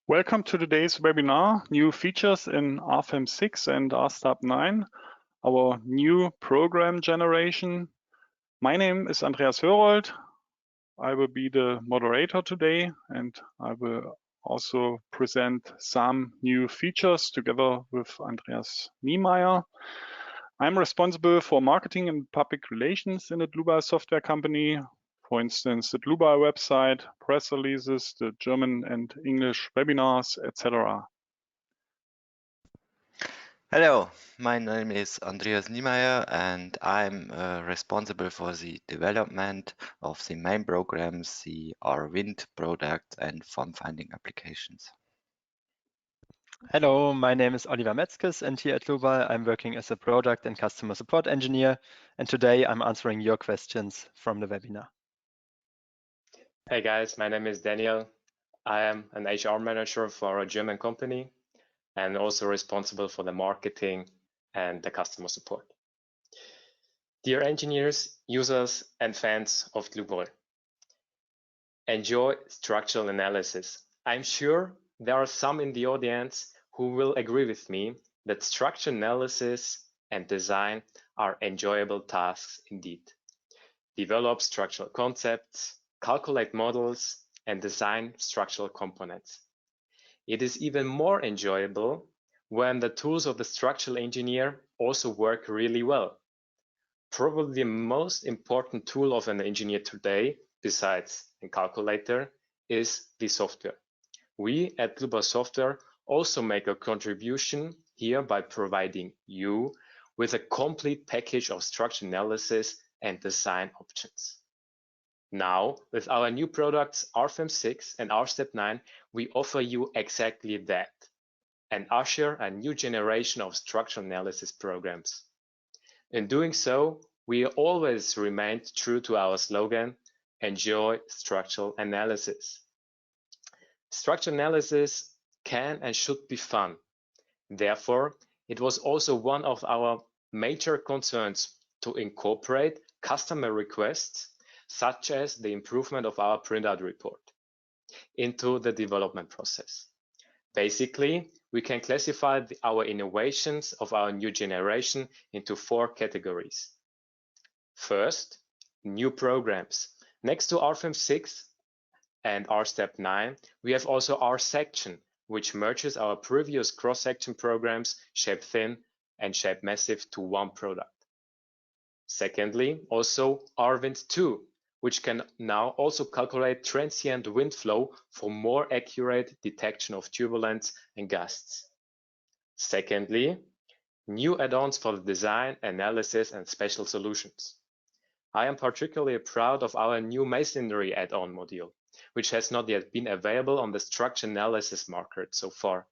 Welcome to today's webinar, New Features in RFEM 6 and RSTAB 9, our new program generation. My name is Andreas Hörold. I will be the moderator today, and I will also present some new features together with Andreas Niemeyer. I'm responsible for marketing and public relations in the Dlubal Software company. For instance, the Dlubal website, press releases, the German and English webinars, etc. Hello, my name is Andreas Niemeyer and I'm responsible for the development of the main programs, the RWind product and form finding applications. Hello, my name is Oliver Metzkes, and here at Dlubal I'm working as a product and customer support engineer, and today I'm answering your questions from the webinar. Hey guys, my name is Daniel. I am an HR manager for a German company and also responsible for the marketing and the customer support. Dear engineers, users, and fans of Dlubal, enjoy structural analysis. I'm sure there are some in the audience who will agree with me that structural analysis and design are enjoyable tasks indeed. Develop structural concepts, calculate models, and design structural components. It is even more enjoyable when the tools of the structural engineer also work really well. Probably the most important tool of an engineer today, besides a calculator, is the software. We at Dlubal Software also make a contribution here by providing you with a complete package of structural analysis and design options. Now, with our new products RFEM 6 and RSTAB 9, we offer you exactly that and usher a new generation of structural analysis programs. In doing so, we always remained true to our slogan, enjoy structural analysis. Structural analysis can and should be fun. Therefore, it was also one of our major concerns to incorporate customer requests such as the improvement of our printout report into the development process. Basically, we can classify our innovations of our new generation into 4 categories. First, new programs. Next to RFEM 6 and RSTAB 9, we have also our section, which merges our previous cross-section programs Shape Thin and Shape Massive to one product. Secondly, also RWind 2, which can now also calculate transient wind flow for more accurate detection of turbulence and gusts. Secondly, new add-ons for the design, analysis, and special solutions. I am particularly proud of our new masonry add-on module, which has not yet been available on the structure analysis market so far.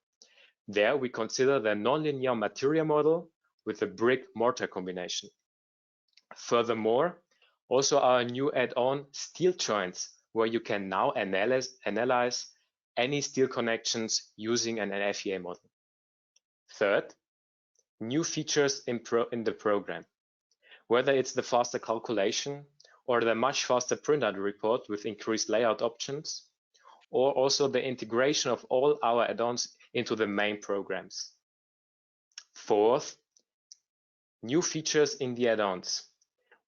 There we consider the nonlinear material model with the brick-mortar combination. Furthermore, also our new add-on steel joints, where you can now analyze any steel connections using an FEA model. Third, new features in the program, whether it's the faster calculation or the much faster printout report with increased layout options, or also the integration of all our add-ons into the main programs. Fourth, new features in the add-ons.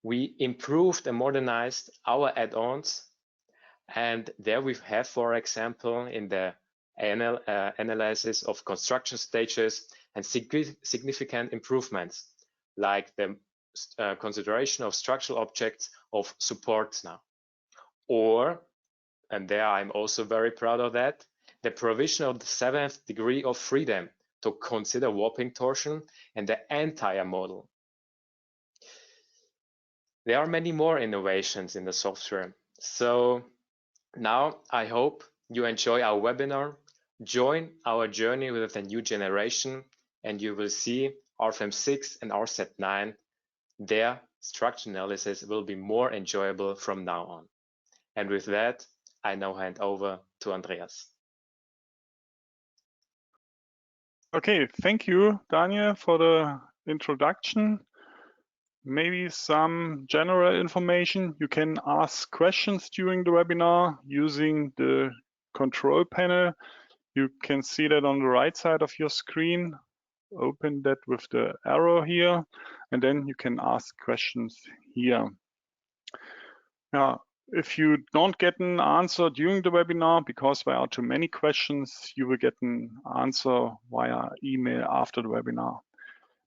We improved and modernized our add-ons, and there we have, for example, in the analysis of construction stages and significant improvements, like the consideration of structural objects of supports now. Or, and there I'm also very proud of that, the provision of the 7th degree of freedom to consider warping torsion and the entire model. There are many more innovations in the software. So now I hope you enjoy our webinar, join our journey with the new generation, and you will see RFEM 6 and RSTAB 9. Their structural analysis will be more enjoyable from now on. And with that, I now hand over to Andreas. Okay, thank you, Daniel, for the introduction. Maybe some general information. You can ask questions during the webinar using the control panel. You can see that on the right side of your screen. Open that with the arrow here, and then you can ask questions here. Now, if you don't get an answer during the webinar because there are too many questions, you will get an answer via email after the webinar.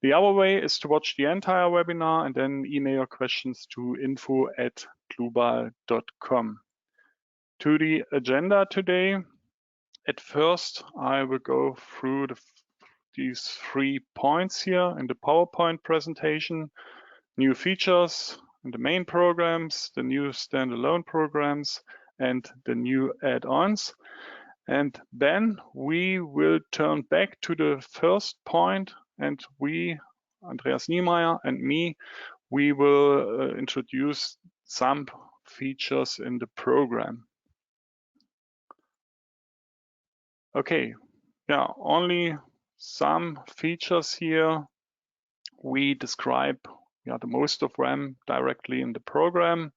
The other way is to watch the entire webinar and then email your questions to info@dlubal.com. To the agenda today, at first I will go through these 3 points here in the PowerPoint presentation: new features in the main programs, the new standalone programs, and the new add-ons. And then we will turn back to the first point, and we, Andreas Niemeyer and me, we will introduce some features in the program. Okay, yeah, only some features here. We describe the most of them directly in the program,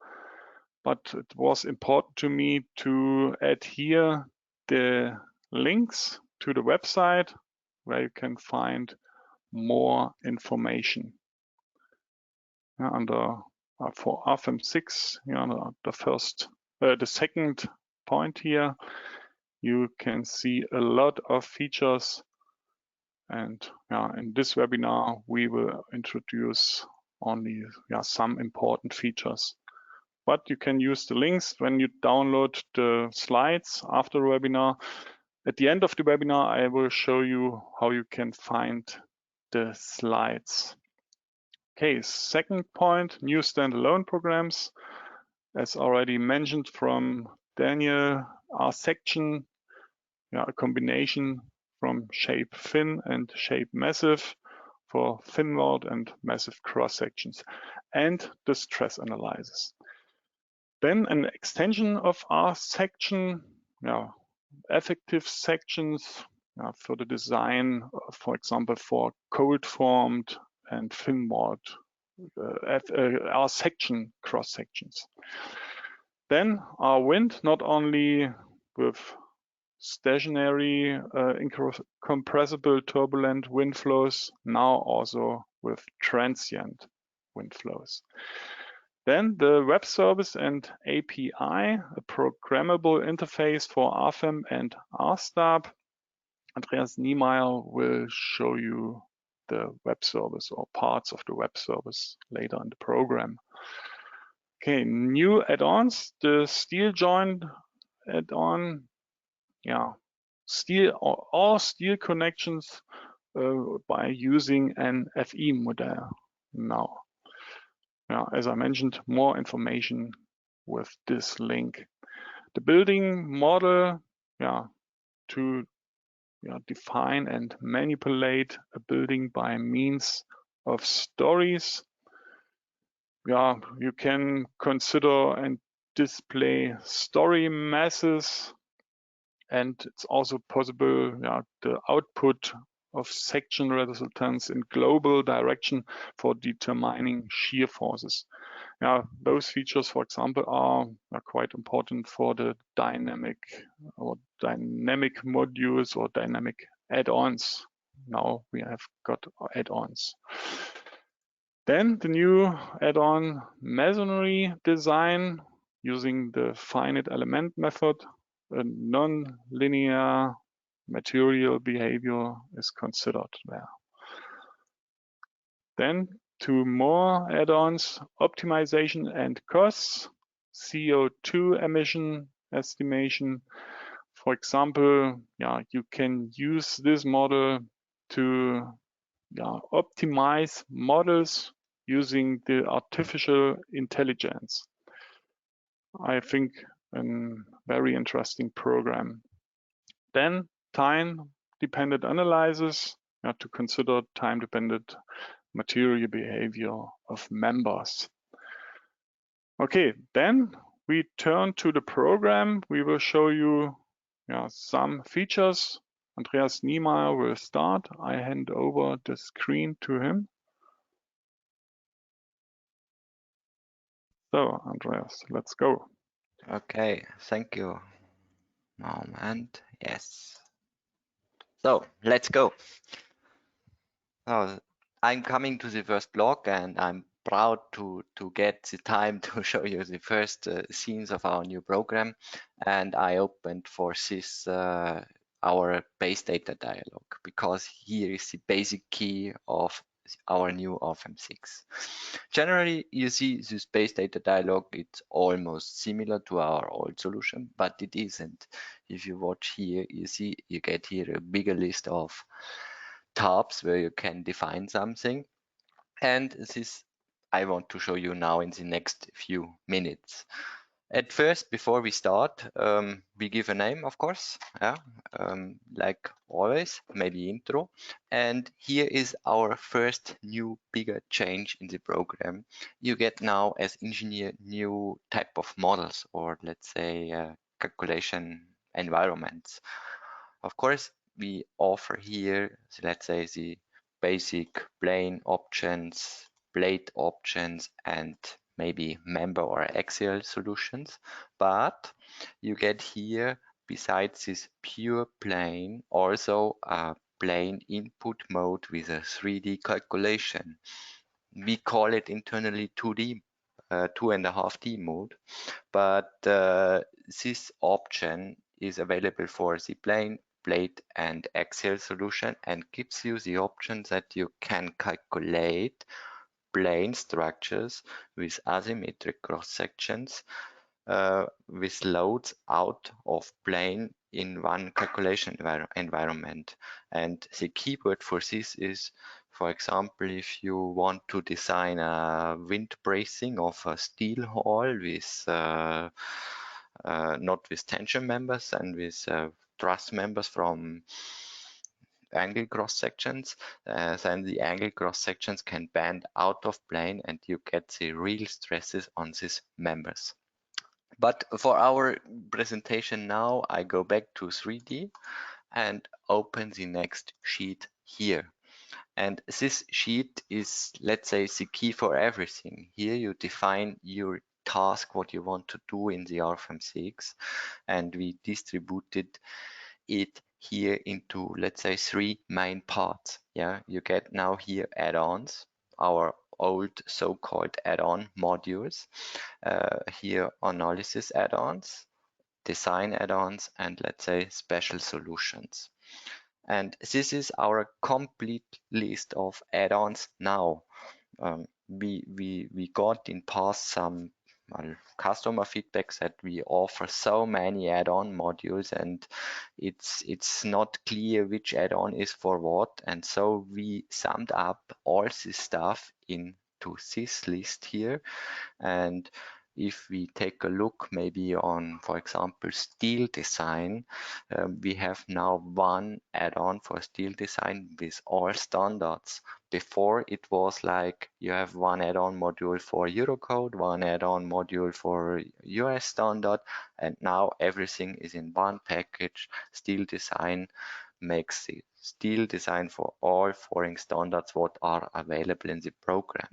but it was important to me to add here the links to the website where you can find more information. Under for RFEM6, the second point here, you can see a lot of features, and in this webinar we will introduce only some important features. But you can use the links when you download the slides after the webinar. At the end of the webinar, I will show you how you can find the slides. Okay, second point, new standalone programs. As already mentioned from Daniel, our section, a combination from shape thin and shape massive for thin-walled and massive cross sections, and the stress analysis. Then an extension of our section, effective sections for the design, for example, for cold formed and thin-walled our section cross sections. Then our wind, not only with stationary incompressible turbulent wind flows, now also with transient wind flows. Then the web service and API, a programmable interface for RFEM and RSTAB. Andreas Niemeyer will show you the web service or parts of the web service later in the program. Okay, new add-ons, the steel joint add-on, all steel connections by using an FE model now. As I mentioned, more information with this link. The building model, to define and manipulate a building by means of stories. You can consider and display story masses, and it's also possible the output of section resultants in global direction for determining shear forces. Those features, for example, are quite important for the dynamic modules or dynamic add-ons. Now we have got add-ons. Then the new add-on masonry design using the finite element method. A non-linear material behavior is considered there. Then two more add-ons, optimization and costs, CO2 emission estimation. For example, you can use this model to optimize models using the artificial intelligence. I think a very interesting program. Then time-dependent analysis, to consider time-dependent material behavior of members. Okay, then we turn to the program. We will show you some features. Andreas Niemeyer will start. I hand over the screen to him. So, Andreas, let's go. Okay, thank you. Moment, yes. So let's go. I'm coming to the first block, and I'm proud to get the time to show you the first scenes of our new program. And I opened for this our base data dialog, because here is the basic key of our new RFEM6. Generally, you see this base data dialog, it's almost similar to our old solution, but it isn't. If you watch here, you see you get here a bigger list of tabs where you can define something. And this I want to show you now in the next few minutes. At first, before we start, we give a name, of course, yeah, like always, maybe intro. And here is our first new bigger change in the program. You get now as engineer new type of models, or let's say calculation environments. Of course, we offer here, let's say, the basic plane options, plate options, and maybe member or axial solutions. But you get here, besides this pure plane, also a plane input mode with a 3D calculation. We call it internally 2D, 2.5D mode. But this option is available for the plane, plate, and axial solution, and gives you the option that you can calculate plane structures with asymmetric cross sections with loads out of plane in one calculation environment. And the keyword for this is, for example, if you want to design a wind bracing of a steel hull with not with tension members and with truss members from angle cross sections, then the angle cross sections can bend out of plane and you get the real stresses on these members. But for our presentation now, I go back to 3D and open the next sheet here. And this sheet is, let's say, the key for everything. Here you define your task, what you want to do in the RFEM6, and we distributed it here into, let's say, 3 main parts. Yeah, you get now here add-ons, our old so-called add-on modules, here analysis add-ons, design add-ons, and let's say special solutions. And this is our complete list of add-ons now. We got in past some customer feedbacks that we offer so many add-on modules, and it's not clear which add-on is for what, and so we summed up all this stuff into this list here. And if we take a look maybe on, for example, steel design, we have now one add-on for steel design with all standards. Before it was like you have one add-on module for Eurocode, one add-on module for US standard, and now everything is in one package. Steel design makes the steel design for all foreign standards what are available in the program.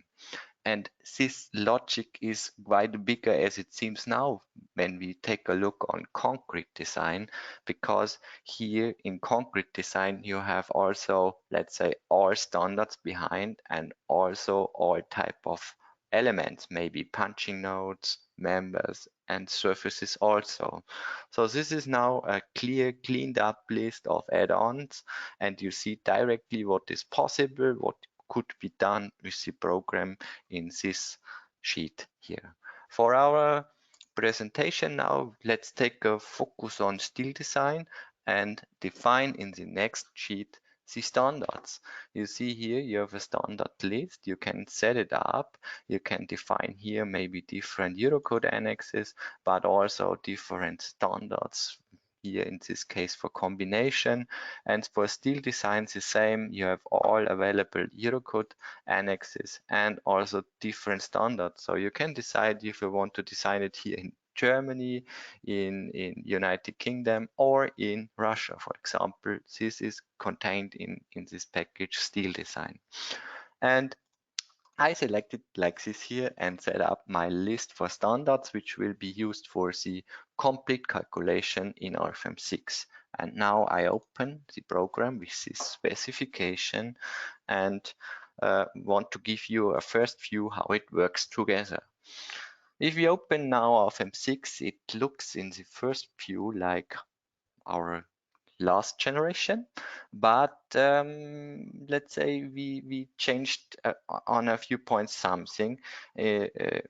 And this logic is quite bigger as it seems now when we take a look on concrete design, because here in concrete design you have also, let's say, all standards behind and also all type of elements, maybe punching nodes, members, and surfaces also. So this is now a clear, cleaned up list of add-ons, and you see directly what is possible, what could be done with the program in this sheet here. For our presentation now, let's take a focus on steel design and define in the next sheet the standards. You see here you have a standard list. You can set it up. You can define here maybe different Eurocode annexes, but also different standards. Here in this case for combination, and for steel design the same. You have all available Eurocode annexes and also different standards. So you can decide if you want to design it here in Germany, in United Kingdom, or in Russia, for example. This is contained in this package steel design. And I selected like this here and set up my list for standards, which will be used for the complete calculation in RFEM 6. And now I open the program with this specification and want to give you a first view how it works together. If we open now RFEM 6, it looks in the first view like our last generation, but let's say we changed on a few points something.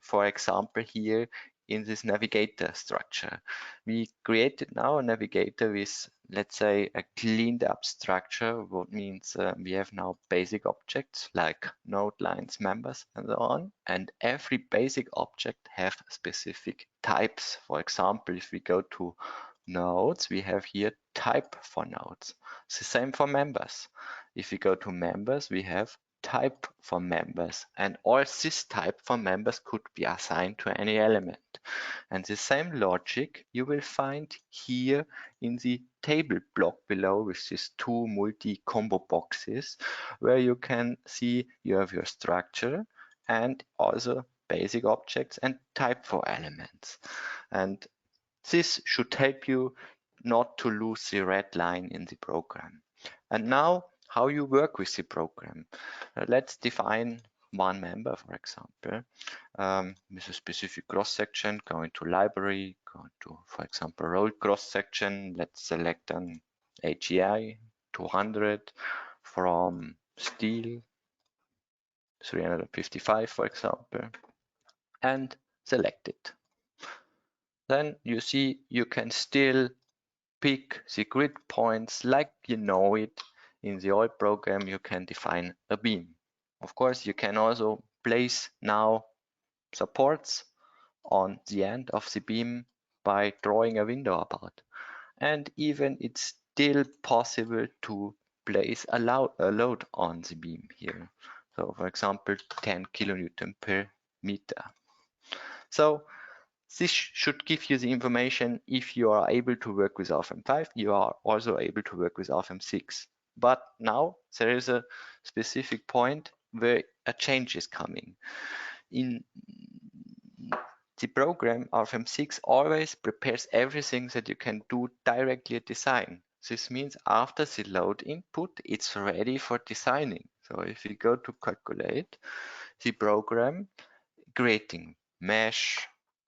For example, here in this navigator structure, we created now a navigator with, let's say, a cleaned up structure. What means we have now basic objects like node, lines, members, and so on, and every basic object have specific types. For example, if we go to nodes, we have here type for nodes. It's the same for members. If we go to members, we have type for members, and all this type for members could be assigned to any element. And the same logic you will find here in the table block below with these two multi-combo boxes, where you can see you have your structure and also basic objects and type for elements. And this should help you not to lose the red line in the program. And now, how you work with the program. Let's define one member, for example, with a specific cross-section, going to library, going to, for example, role cross-section. Let's select an AGI 200 from steel 355, for example, and select it. Then you see you can still pick the grid points like you know it. In the old program, you can define a beam. Of course, you can also place now supports on the end of the beam by drawing a window about. And even it's still possible to place a load on the beam here. So for example, 10 kilonewton per meter. So this should give you the information. If you are able to work with RFEM 5, you are also able to work with RFEM 6. But now there is a specific point where a change is coming. In the program, RFEM 6 always prepares everything that you can do directly at design. This means after the load input, it's ready for designing. So if we go to calculate, the program creating mesh,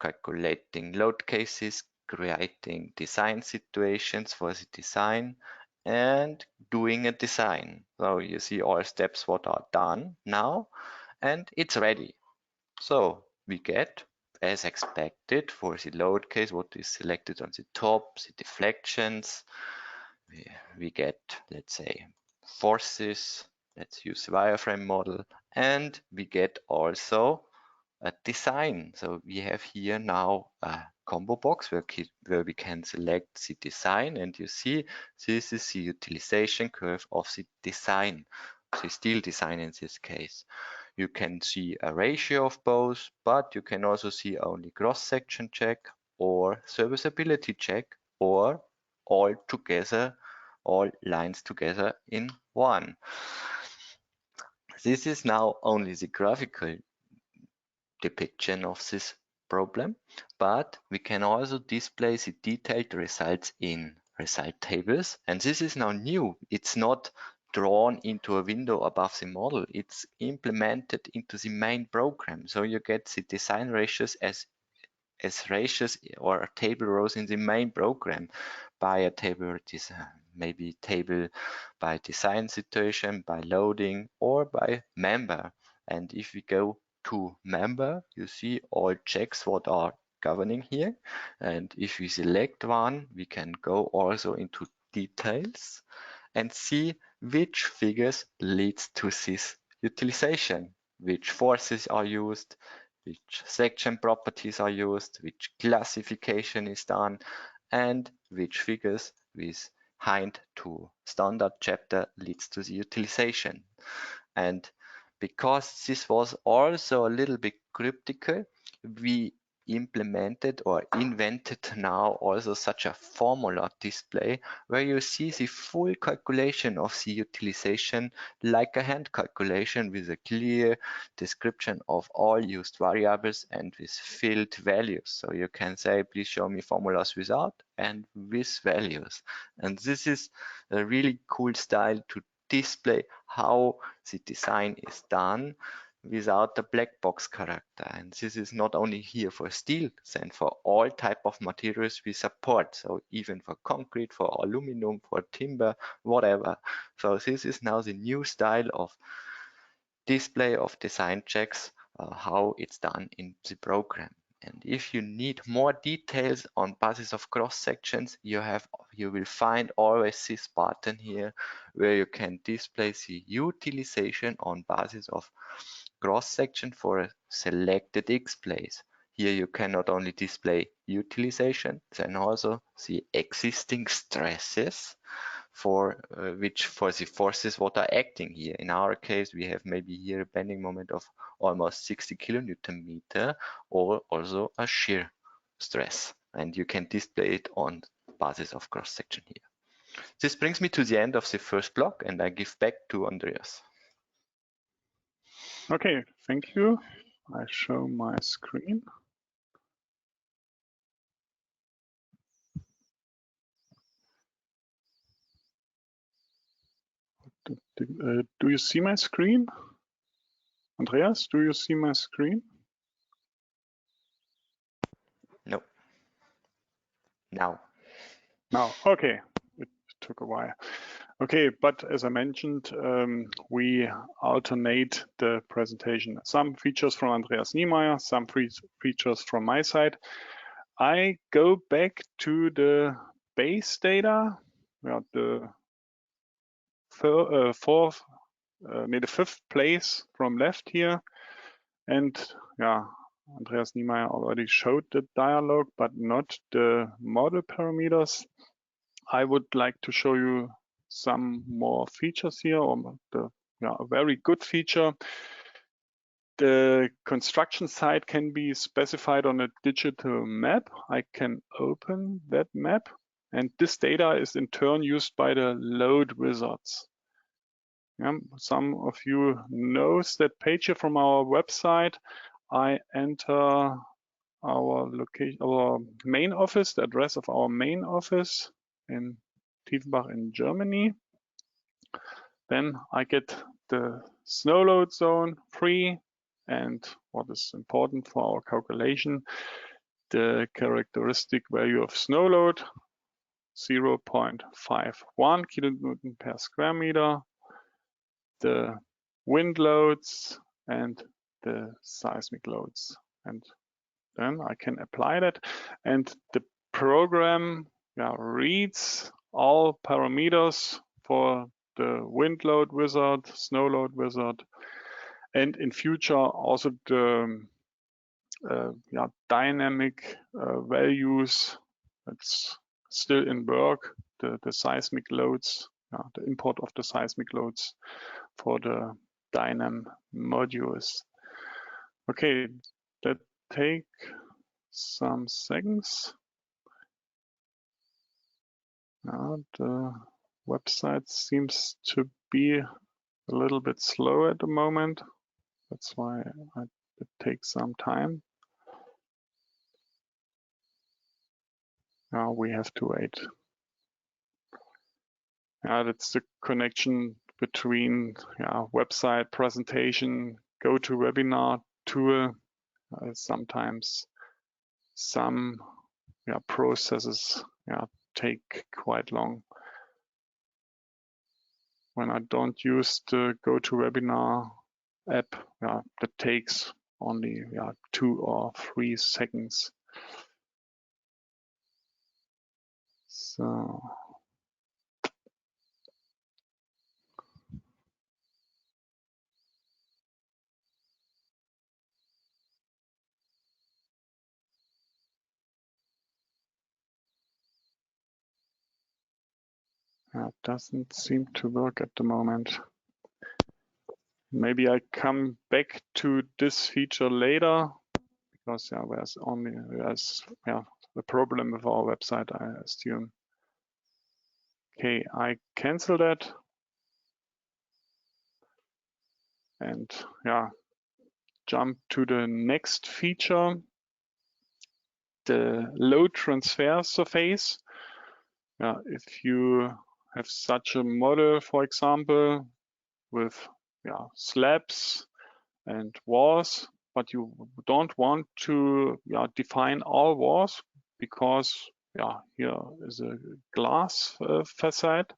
calculating load cases, creating design situations for the design, and doing a design. So you see all steps what are done now, and it's ready. So we get, as expected, for the load case, what is selected on the top, the deflections. We get, let's say, forces. Let's use the wireframe model, and we get also a design. So we have here now a combo box where we can select the design, and you see this is the utilization curve of the design, the steel design in this case. You can see a ratio of both, but you can also see only cross-section check or serviceability check, or all together, all lines together in one. This is now only the graphical depiction of this problem, but we can also display the detailed results in result tables. And this is now new. It's not drawn into a window above the model. It's implemented into the main program. So you get the design ratios as ratios or table rows in the main program by a table design, maybe table by design situation, by loading, or by member. And if we go to member, you see all checks what are governing here. And if we select one, we can go also into details and see which figures leads to this utilization, which forces are used, which section properties are used, which classification is done, and which figures with hind to standard chapter leads to the utilization. And because this was also a little bit cryptical, we implemented or invented now also such a formula display where you see the full calculation of the utilization like a hand calculation with a clear description of all used variables and with filled values. So you can say, please show me formulas without and with values. And this is a really cool style to display how the design is done without the black box character. And this is not only here for steel, then for all type of materials we support. So even for concrete, for aluminum, for timber, whatever. So this is now the new style of display of design checks, how it's done in the program. And if you need more details on basis of cross sections, you will find always this button here where you can display the utilization on basis of cross section for a selected X place. Here you can not only display utilization, then also the existing stresses for the forces what are acting here. In our case, we have maybe here a bending moment of almost 60 kilonewton meter, or also a shear stress, and you can display it on basis of cross section here. This brings me to the end of the first block, and I give back to Andreas. Okay, thank you. I show my screen. Do you see my screen? Andreas, do you see my screen? No. Now. Now, okay. It took a while. Okay, but as I mentioned, we alternate the presentation. Some features from Andreas Niemeyer, some features from my side. I go back to the base data, the fifth place from left here. And yeah, Andreas Niemeyer already showed the dialog, but not the model parameters. I would like to show you some more features here, or a very good feature. The construction site can be specified on a digital map. I can open that map, and this data is in turn used by the load wizards. Some of you knows that page here from our website. I enter our location, our main office, the address of our main office in Tiefenbach in Germany. Then I get the snow load zone free, and what is important for our calculation, the characteristic value of snow load, 0.51 kilonewton per square meter, the wind loads and the seismic loads. And then I can apply that, and the program reads all parameters for the wind load wizard, snow load wizard, and in future also the dynamic values. That's still in work, the seismic loads, the import of the seismic loads for the dynam modules. Okay, that take some seconds. The website seems to be a little bit slow at the moment. That's why it takes some time. Now we have to wait. That's the connection between website presentation, go to webinar tool. Sometimes some processes take quite long. When I don't use the GoToWebinar app, that takes only 2 or 3 seconds. So it doesn't seem to work at the moment. Maybe I come back to this feature later, because there's the problem with our website, I assume. Okay, I cancel that. And jump to the next feature, the load transfer surface. If you have such a model, for example, with slabs and walls, but you don't want to define all walls because here is a glass facade,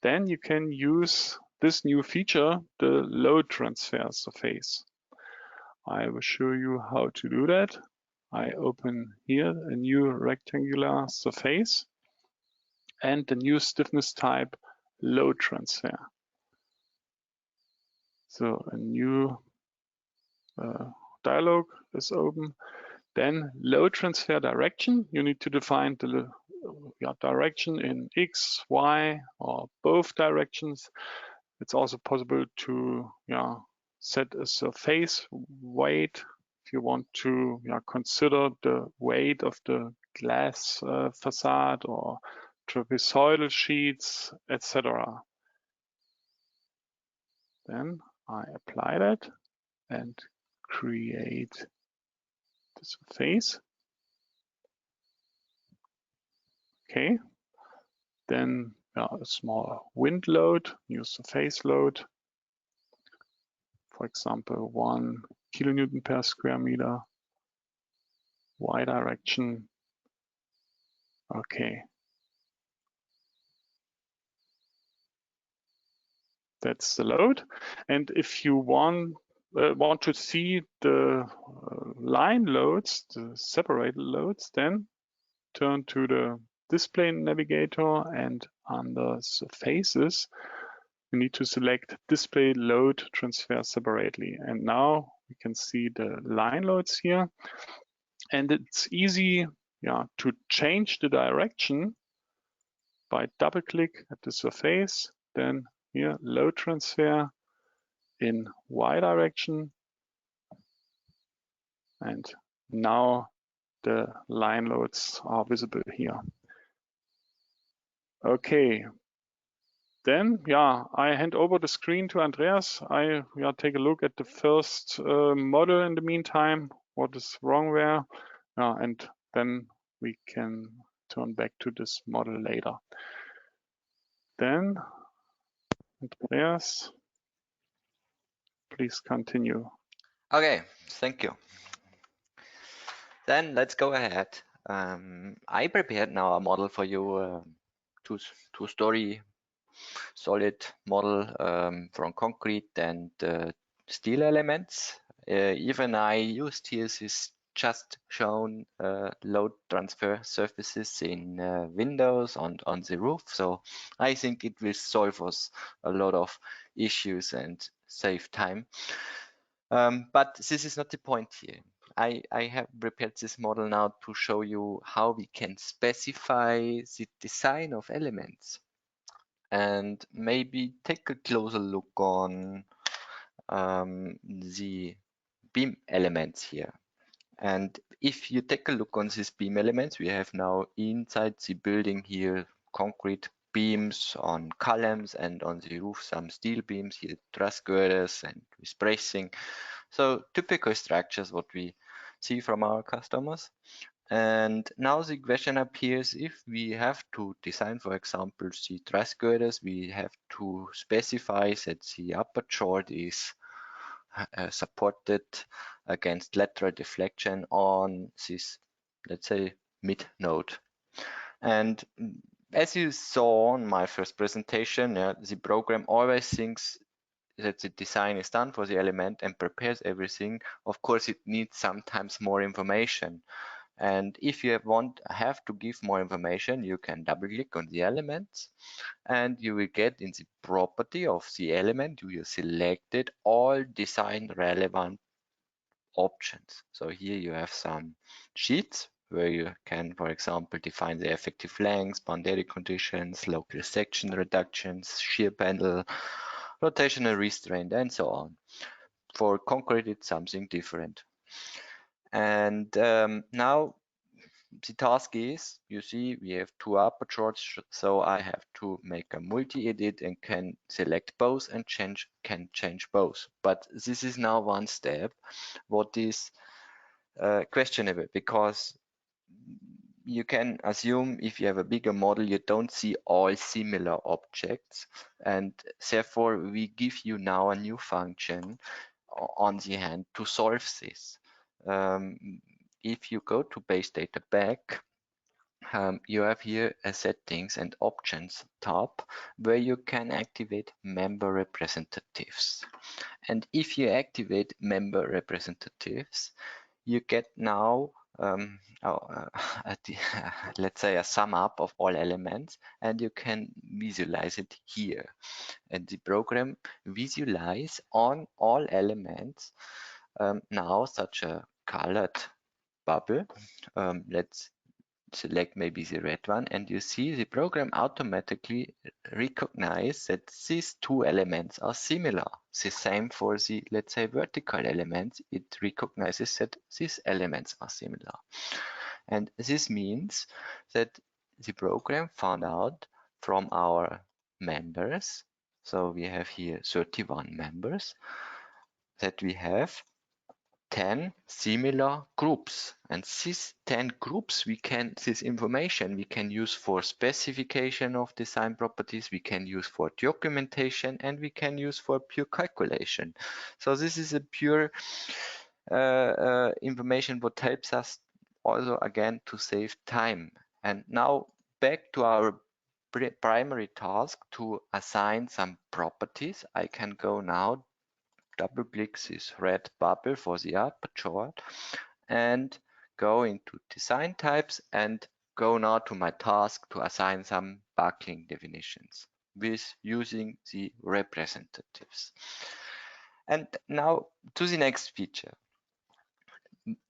then you can use this new feature, the load transfer surface. I will show you how to do that. I open here a new rectangular surface and the new stiffness type load transfer. So a new dialog is open. Then load transfer direction. You need to define the direction in X, Y, or both directions. It's also possible to set a surface weight if you want to consider the weight of the glass facade or trapezoidal sheets, etc. Then I apply that and create the surface. Okay. Then a small wind load, new surface load. For example, 1 kilonewton per square meter, Y direction. Okay. That's the load. And if you want to see the line loads, the separated loads, then turn to the display navigator and under surfaces, you need to select display load transfer separately. And now we can see the line loads here. And it's easy to change the direction by double click at the surface, then here load transfer in Y direction. And now the line loads are visible here. Okay. Then, I hand over the screen to Andreas. I take a look at the first model in the meantime, what is wrong there, and then we can turn back to this model later. Then, Andreas, please continue. Okay, thank you. Then let's go ahead. I prepared now a model for you, two-story solid model from concrete and steel elements. Even I used here this just shown load transfer surfaces in windows on the roof. So I think it will solve us a lot of issues and save time. But this is not the point here. I have prepared this model now to show you how we can specify the design of elements. And maybe take a closer look on the beam elements here. And if you take a look on these beam elements, we have now inside the building here concrete beams on columns and on the roof some steel beams here, truss girders and with bracing. So typical structures what we see from our customers. And now the question appears, if we have to design, for example, the truss girders, we have to specify that the upper chord is supported against lateral deflection on this, let's say, mid node. And as you saw on my first presentation, the program always thinks that the design is done for the element and prepares everything. Of course, it needs sometimes more information. And if you have to give more information, you can double click on the elements and you will get in the property of the element you selected all design relevant options. So here you have some sheets where you can, for example, define the effective length, boundary conditions, local section reductions, shear panel, rotational restraint, and so on. For concrete, it's something different. And now the task is, you see, we have two apertures, so I have to make a multi-edit and can select both and can change both. But this is now one step, what is questionable, because you can assume if you have a bigger model, you don't see all similar objects, and therefore we give you now a new function on the hand to solve this. If you go to base data back, you have here a settings and options tab where you can activate member representatives. And if you activate member representatives, you get now let's say a sum up of all elements, and you can visualize it here. And the program visualize on all elements now such a colored bubble. Let's select maybe the red one, and you see the program automatically recognize that these two elements are similar. The same for the, let's say, vertical elements. It recognizes that these elements are similar. And this means that the program found out from our members, so we have here 31 members, that we have 10 similar groups, and these 10 groups this information we can use for specification of design properties, we can use for documentation, and we can use for pure calculation. So this is a pure information what helps us also again to save time. And now back to our primary task to assign some properties. I can go now, double click this red bubble for the aperture and go into design types and go now to my task to assign some backlink definitions with using the representatives. And now to the next feature.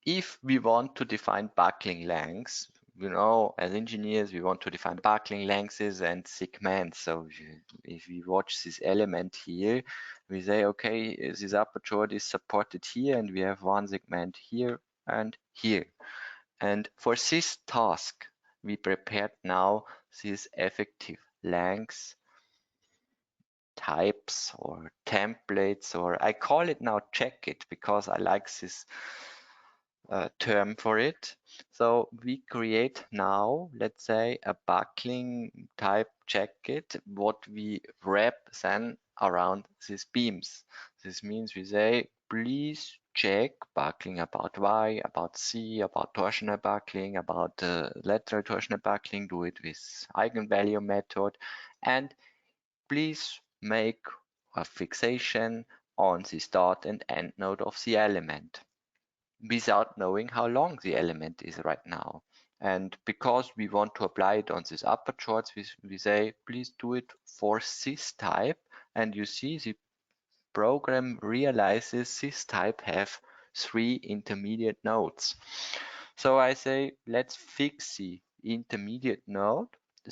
If we want to define backlink lengths, you know, as engineers, we want to define backlink lengths and segments. So if we watch this element here, we say, okay, this aperture is supported here, and we have one segment here and here. And for this task, we prepared now these effective lengths types or templates, or I call it now check it because I like this term for it. So we create now, let's say, a backlink type check it, what we wrap then around these beams. This means we say, please check backlink about Y, about C, about torsional backlink, about lateral torsional backlink, do it with eigenvalue method, and please make a fixation on the start and end node of the element, without knowing how long the element is right now. And because we want to apply it on this apertures, we say, please do it for this type. And you see the program realizes this type have 3 intermediate nodes. So I say, let's fix the intermediate node.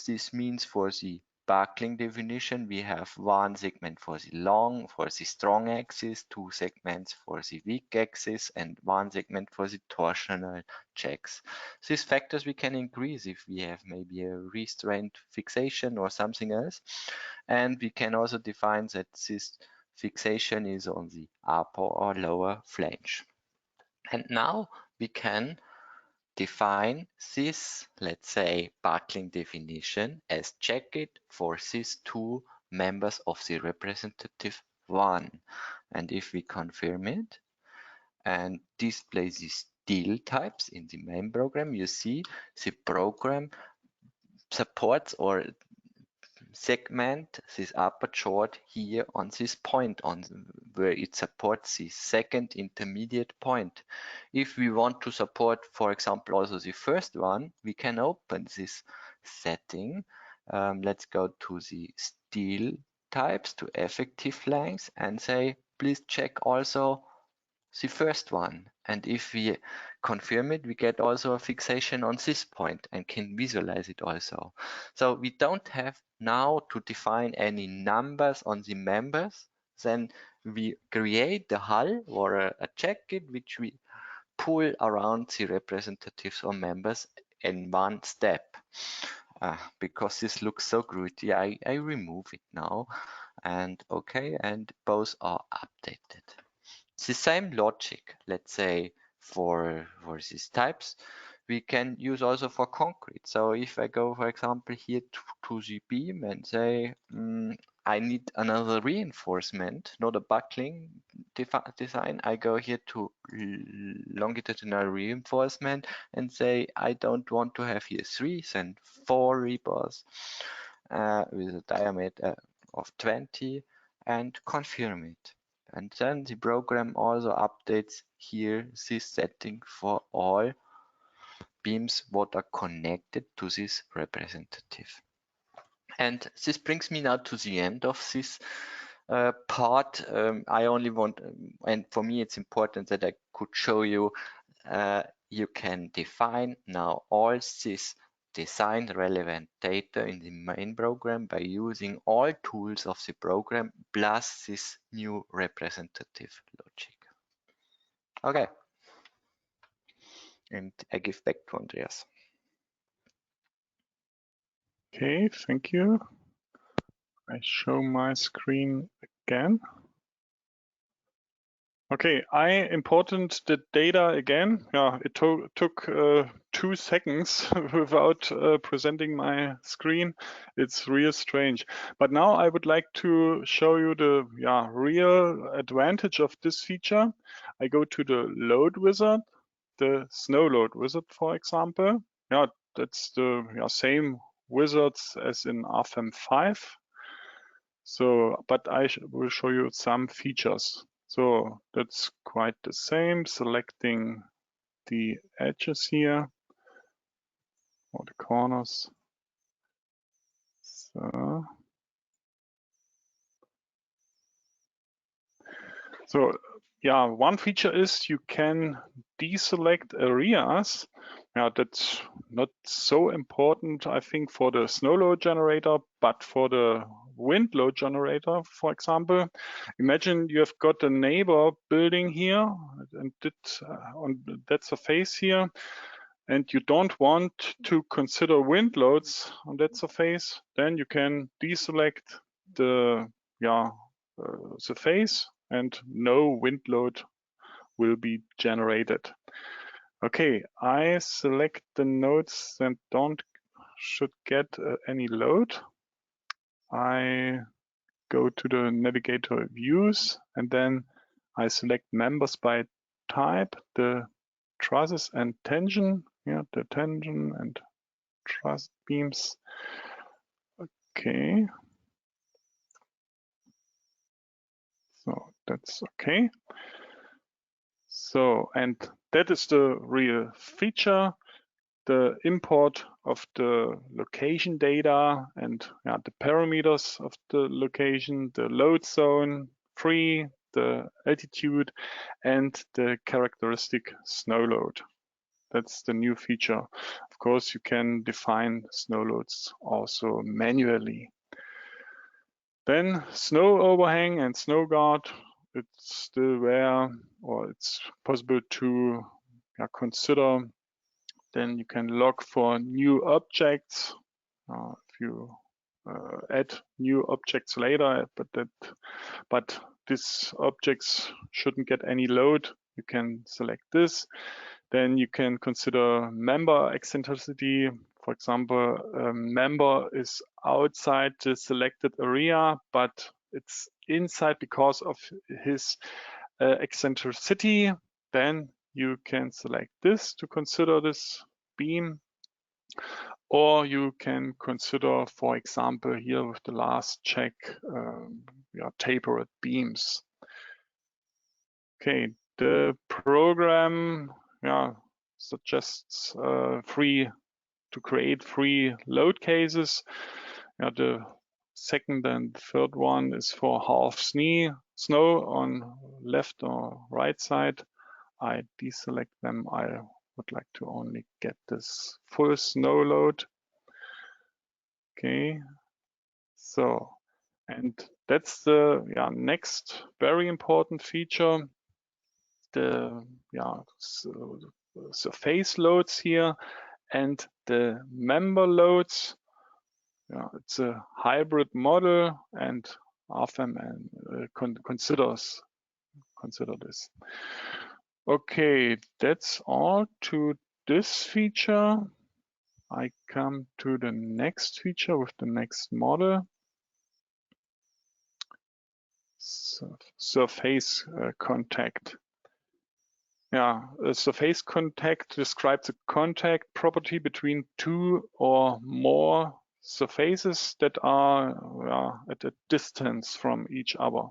This means for the backlink definition, we have one segment for the strong axis, 2 segments for the weak axis, and 1 segment for the torsional checks. These factors we can increase if we have maybe a restrained fixation or something else. And we can also define that this fixation is on the upper or lower flange. And now we can define this, let's say, backlink definition as check it for these 2 members of the representative 1. And if we confirm it and display these deal types in the main program, you see the program supports or segment this aperture here on this point on where it supports the second intermediate point. If we want to support, for example, also the first one, we can open this setting. Let's go to the steel types, to effective length, and say, please check also the first one. And if we confirm it, we get also a fixation on this point and can visualize it also. So we don't have now to define any numbers on the members. Then we create the hull or a check it, which we pull around the representatives or members in one step. Because this looks so gritty, I remove it now, and okay, and both are updated. The same logic, let's say, for these types, we can use also for concrete. So if I go, for example, here to the beam and say, I need another reinforcement, not a buckling design, I go here to longitudinal reinforcement and say, I don't want to have here 3, then 4 rebars with a diameter of 20, and confirm it. And then the program also updates here this setting for all beams what are connected to this representative. And this brings me now to the end of this part. I only want, and for me it's important that I could show you, you can define now all this design relevant data in the main program by using all tools of the program plus this new representative logic. Okay. And I give back to Andreas. Okay, thank you. I show my screen again. Okay, I imported the data again. Yeah, it took 2 seconds without presenting my screen. It's real strange. But now I would like to show you the real advantage of this feature. I go to the load wizard, the snow load wizard, for example. Yeah, that's the same wizards as in RFEM 5. So, but I will show you some features. So that's quite the same, selecting the edges here or the corners. So yeah, one feature is you can deselect areas. Yeah, that's not so important, I think, for the snow load generator, but for the wind load generator, for example, imagine you have got a neighbor building here, and on that surface here, and you don't want to consider wind loads on that surface, then you can deselect the surface, and no wind load will be generated. Okay, I select the nodes that should get any load. I go to the navigator views, and then I select members by type, the trusses and tension. Yeah, the tension and truss beams. Okay. So that's okay. So, and that is the real feature, the import of the location data and the parameters of the location, the load zone, free, the altitude, and the characteristic snow load. That's the new feature. Of course, you can define snow loads also manually. Then snow overhang and snow guard, it's still there, or it's possible to consider. Then you can log for new objects. If you add new objects later, but these objects shouldn't get any load, you can select this. Then you can consider member eccentricity. For example, a member is outside the selected area, but it's inside because of his eccentricity. Then you can select this to consider this beam. Or you can consider, for example, here with the last check, tapered beams. Okay, the program suggests to create free load cases. The second and third one is for half snow on left or right side. I deselect them. I would like to only get this full snow load. Okay, so, and that's the next very important feature. The surface loads here, and the member loads. It's a hybrid model, and RFEM consider this. Okay, that's all to this feature. I come to the next feature with the next model. Surface contact. A surface contact describes a contact property between two or more surfaces that are at a distance from each other.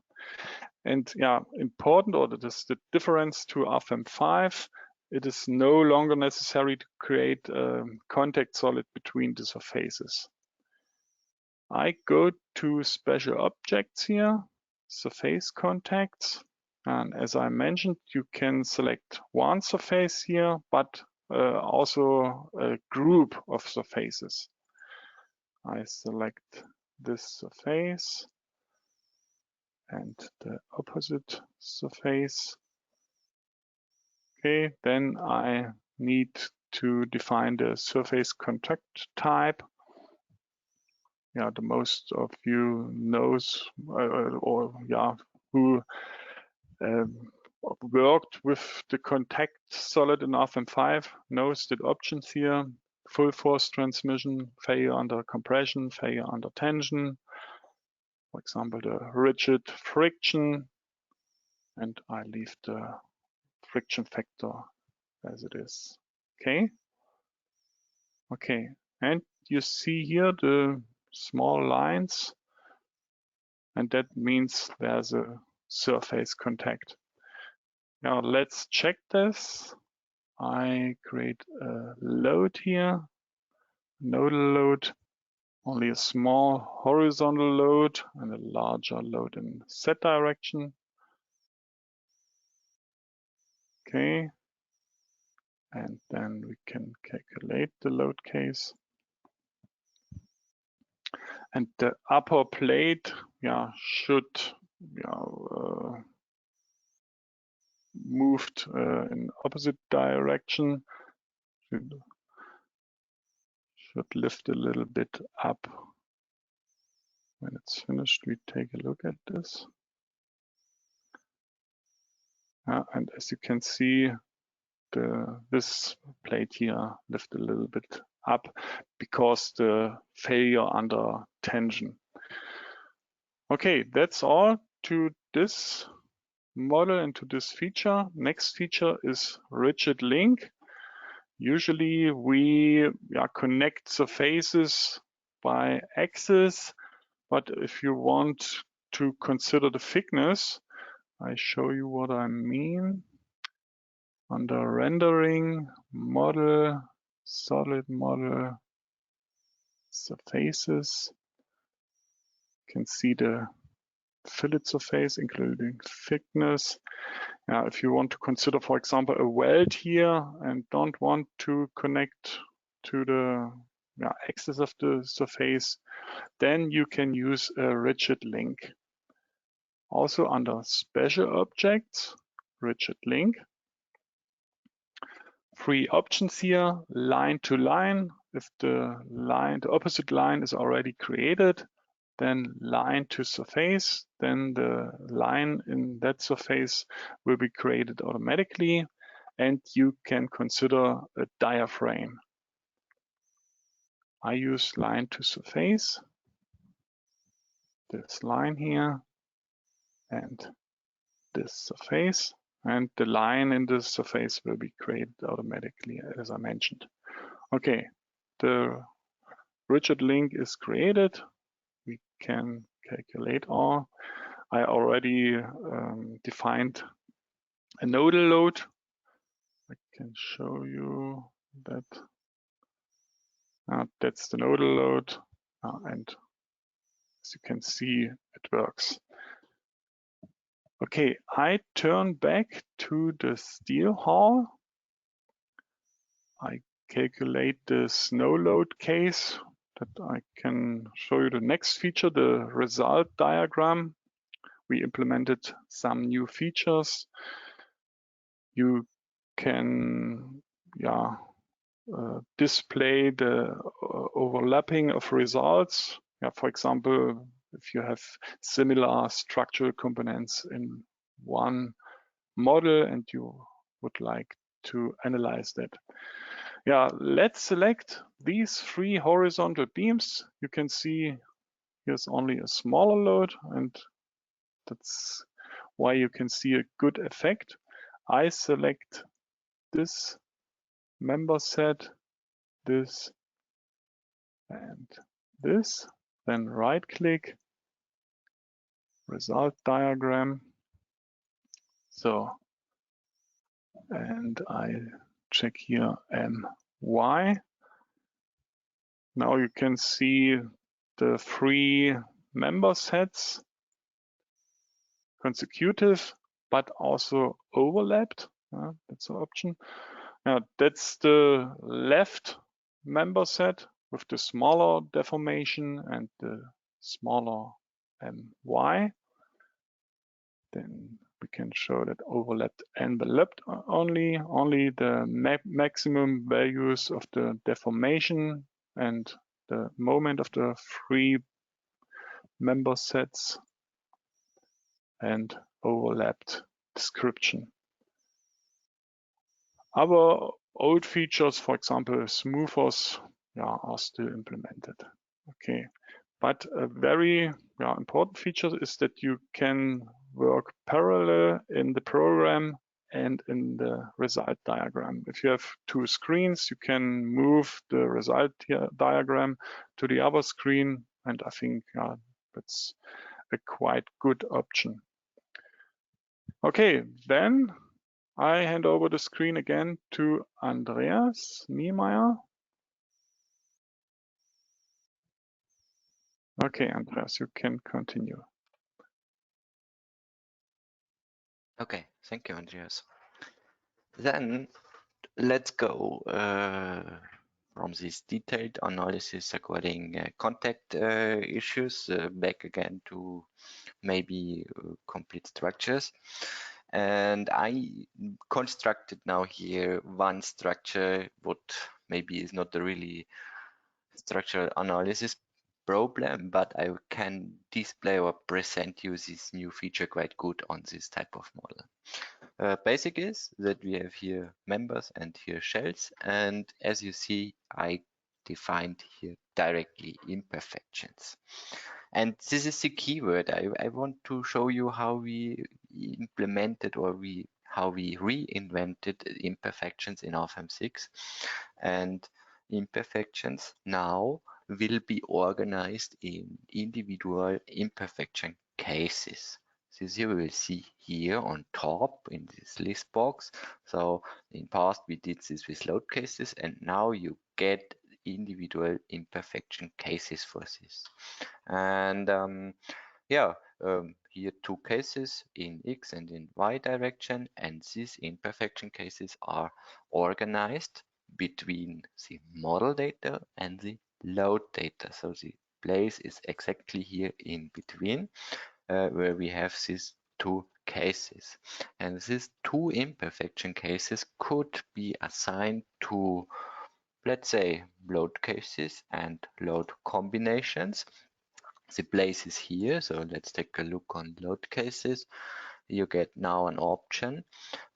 And important, or that is the difference to RFEM 5, it is no longer necessary to create a contact solid between the surfaces. I go to special objects here, surface contacts. And as I mentioned, you can select one surface here, but also a group of surfaces. I select this surface and the opposite surface. Okay, then I need to define the surface contact type. The most of you knows who worked with the contact solid in RFEM 5 knows the options here: full force transmission, failure under compression, failure under tension, for example, the rigid friction, and I leave the friction factor as it is. Okay, and you see here the small lines, and that means there's a surface contact. Now let's check this. I create a load here, nodal load, only a small horizontal load and a larger load in Z direction. Okay, and then we can calculate the load case. And the upper plate should moved in opposite direction. Should lift a little bit up. When it's finished, we take a look at this. And as you can see, this plate here lift a little bit up because the failure under tension. Okay, that's all to this model and to this feature. Next feature is rigid link. Usually we connect surfaces by axis, but if you want to consider the thickness, I show you what I mean. Under rendering, model, solid model, surfaces, you can see the fillet surface, including thickness. If you want to consider, for example, a weld here and don't want to connect to the axis of the surface, then you can use a rigid link. Also under special objects, rigid link. 3 options here: line to line. If the opposite line is already created, then line to surface, then the line in that surface will be created automatically, and you can consider a diaphragm. I use line to surface, this line here, and this surface, and the line in the surface will be created automatically, as I mentioned. Okay, the rigid link is created. We can calculate all. I already defined a nodal load. I can show you that. That's the nodal load, and as you can see, it works. Okay, I turn back to the steel hall. I calculate the snow load case that I can show you the next feature, the result diagram. We implemented some new features. You can display the overlapping of results. For example, if you have similar structural components in one model and you would like to analyze that. Let's select these 3 horizontal beams. You can see here's only a smaller load, and that's why you can see a good effect. I select this member set, this and this, then right click, result diagram. So, and I check here MY. Now you can see the 3 member sets consecutive, but also overlapped. That's an option. That's the left member set with the smaller deformation and the smaller MY. Then we can show that overlapped and enveloped only the maximum values of the deformation and the moment of the 3 member sets and overlapped description. Other old features, for example, smoothers, are still implemented. Okay, but a very important feature is that you can work parallel in the program and in the result diagram. If you have 2 screens, you can move the result diagram to the other screen, and I think that's a quite good option. Okay, then I hand over the screen again to Andreas Niemeyer. Okay, Andreas, you can continue. Okay, thank you, Andreas. Then let's go from this detailed analysis according contact issues back again to maybe complete structures. And I constructed now here one structure, what maybe is not a really structural analysis problem, but I can display or present you this new feature quite good on this type of model. Basic is that we have here members and here shells, and as you see, I defined here directly imperfections. And this is the keyword. I want to show you how we implemented or how we reinvented imperfections in RFEM 6. And imperfections now will be organized in individual imperfection cases. This you will see here on top in this list box. So in past we did this with load cases, and now you get individual imperfection cases for this. And here 2 cases in X and in Y direction, and these imperfection cases are organized between the model data and the load data. So the place is exactly here in between, where we have these 2 cases. And these 2 imperfection cases could be assigned to, let's say, load cases and load combinations. The place is here, so let's take a look on load cases. You get now an option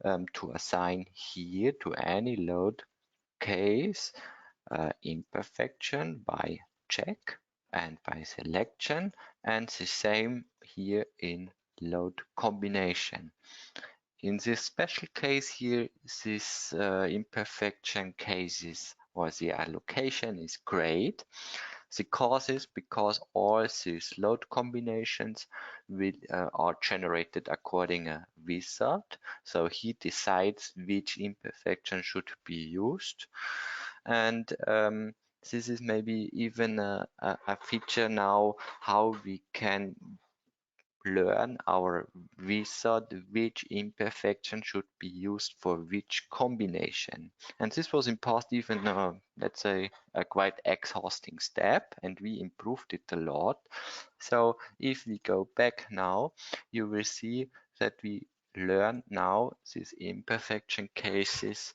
to assign here to any load case imperfection by check and by selection, and the same here in load combination. In this special case here, this imperfection cases or the allocation is great. The cause is because all these load combinations are generated according a wizard. So he decides which imperfection should be used. And this is maybe even a feature now how we can learn our wizard which imperfection should be used for which combination. And this was in past even let's say a quite exhausting step, and we improved it a lot. So if we go back now, you will see that we learn now these imperfection cases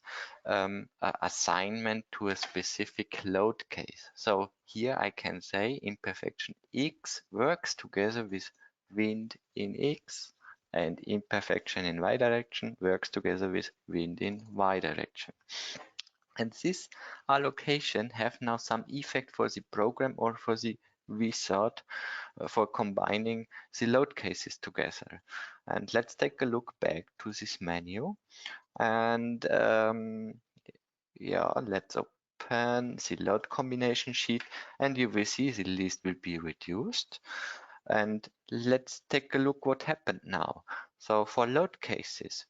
assignment to a specific load case. So here I can say imperfection X works together with wind in X, and imperfection in Y direction works together with wind in Y direction. And this allocation have now some effect for the program or for the wizard for combining the load cases together. And let's take a look back to this menu. And yeah, let's open the load combination sheet, and you will see the list will be reduced. And let's take a look what happened now. So for load cases,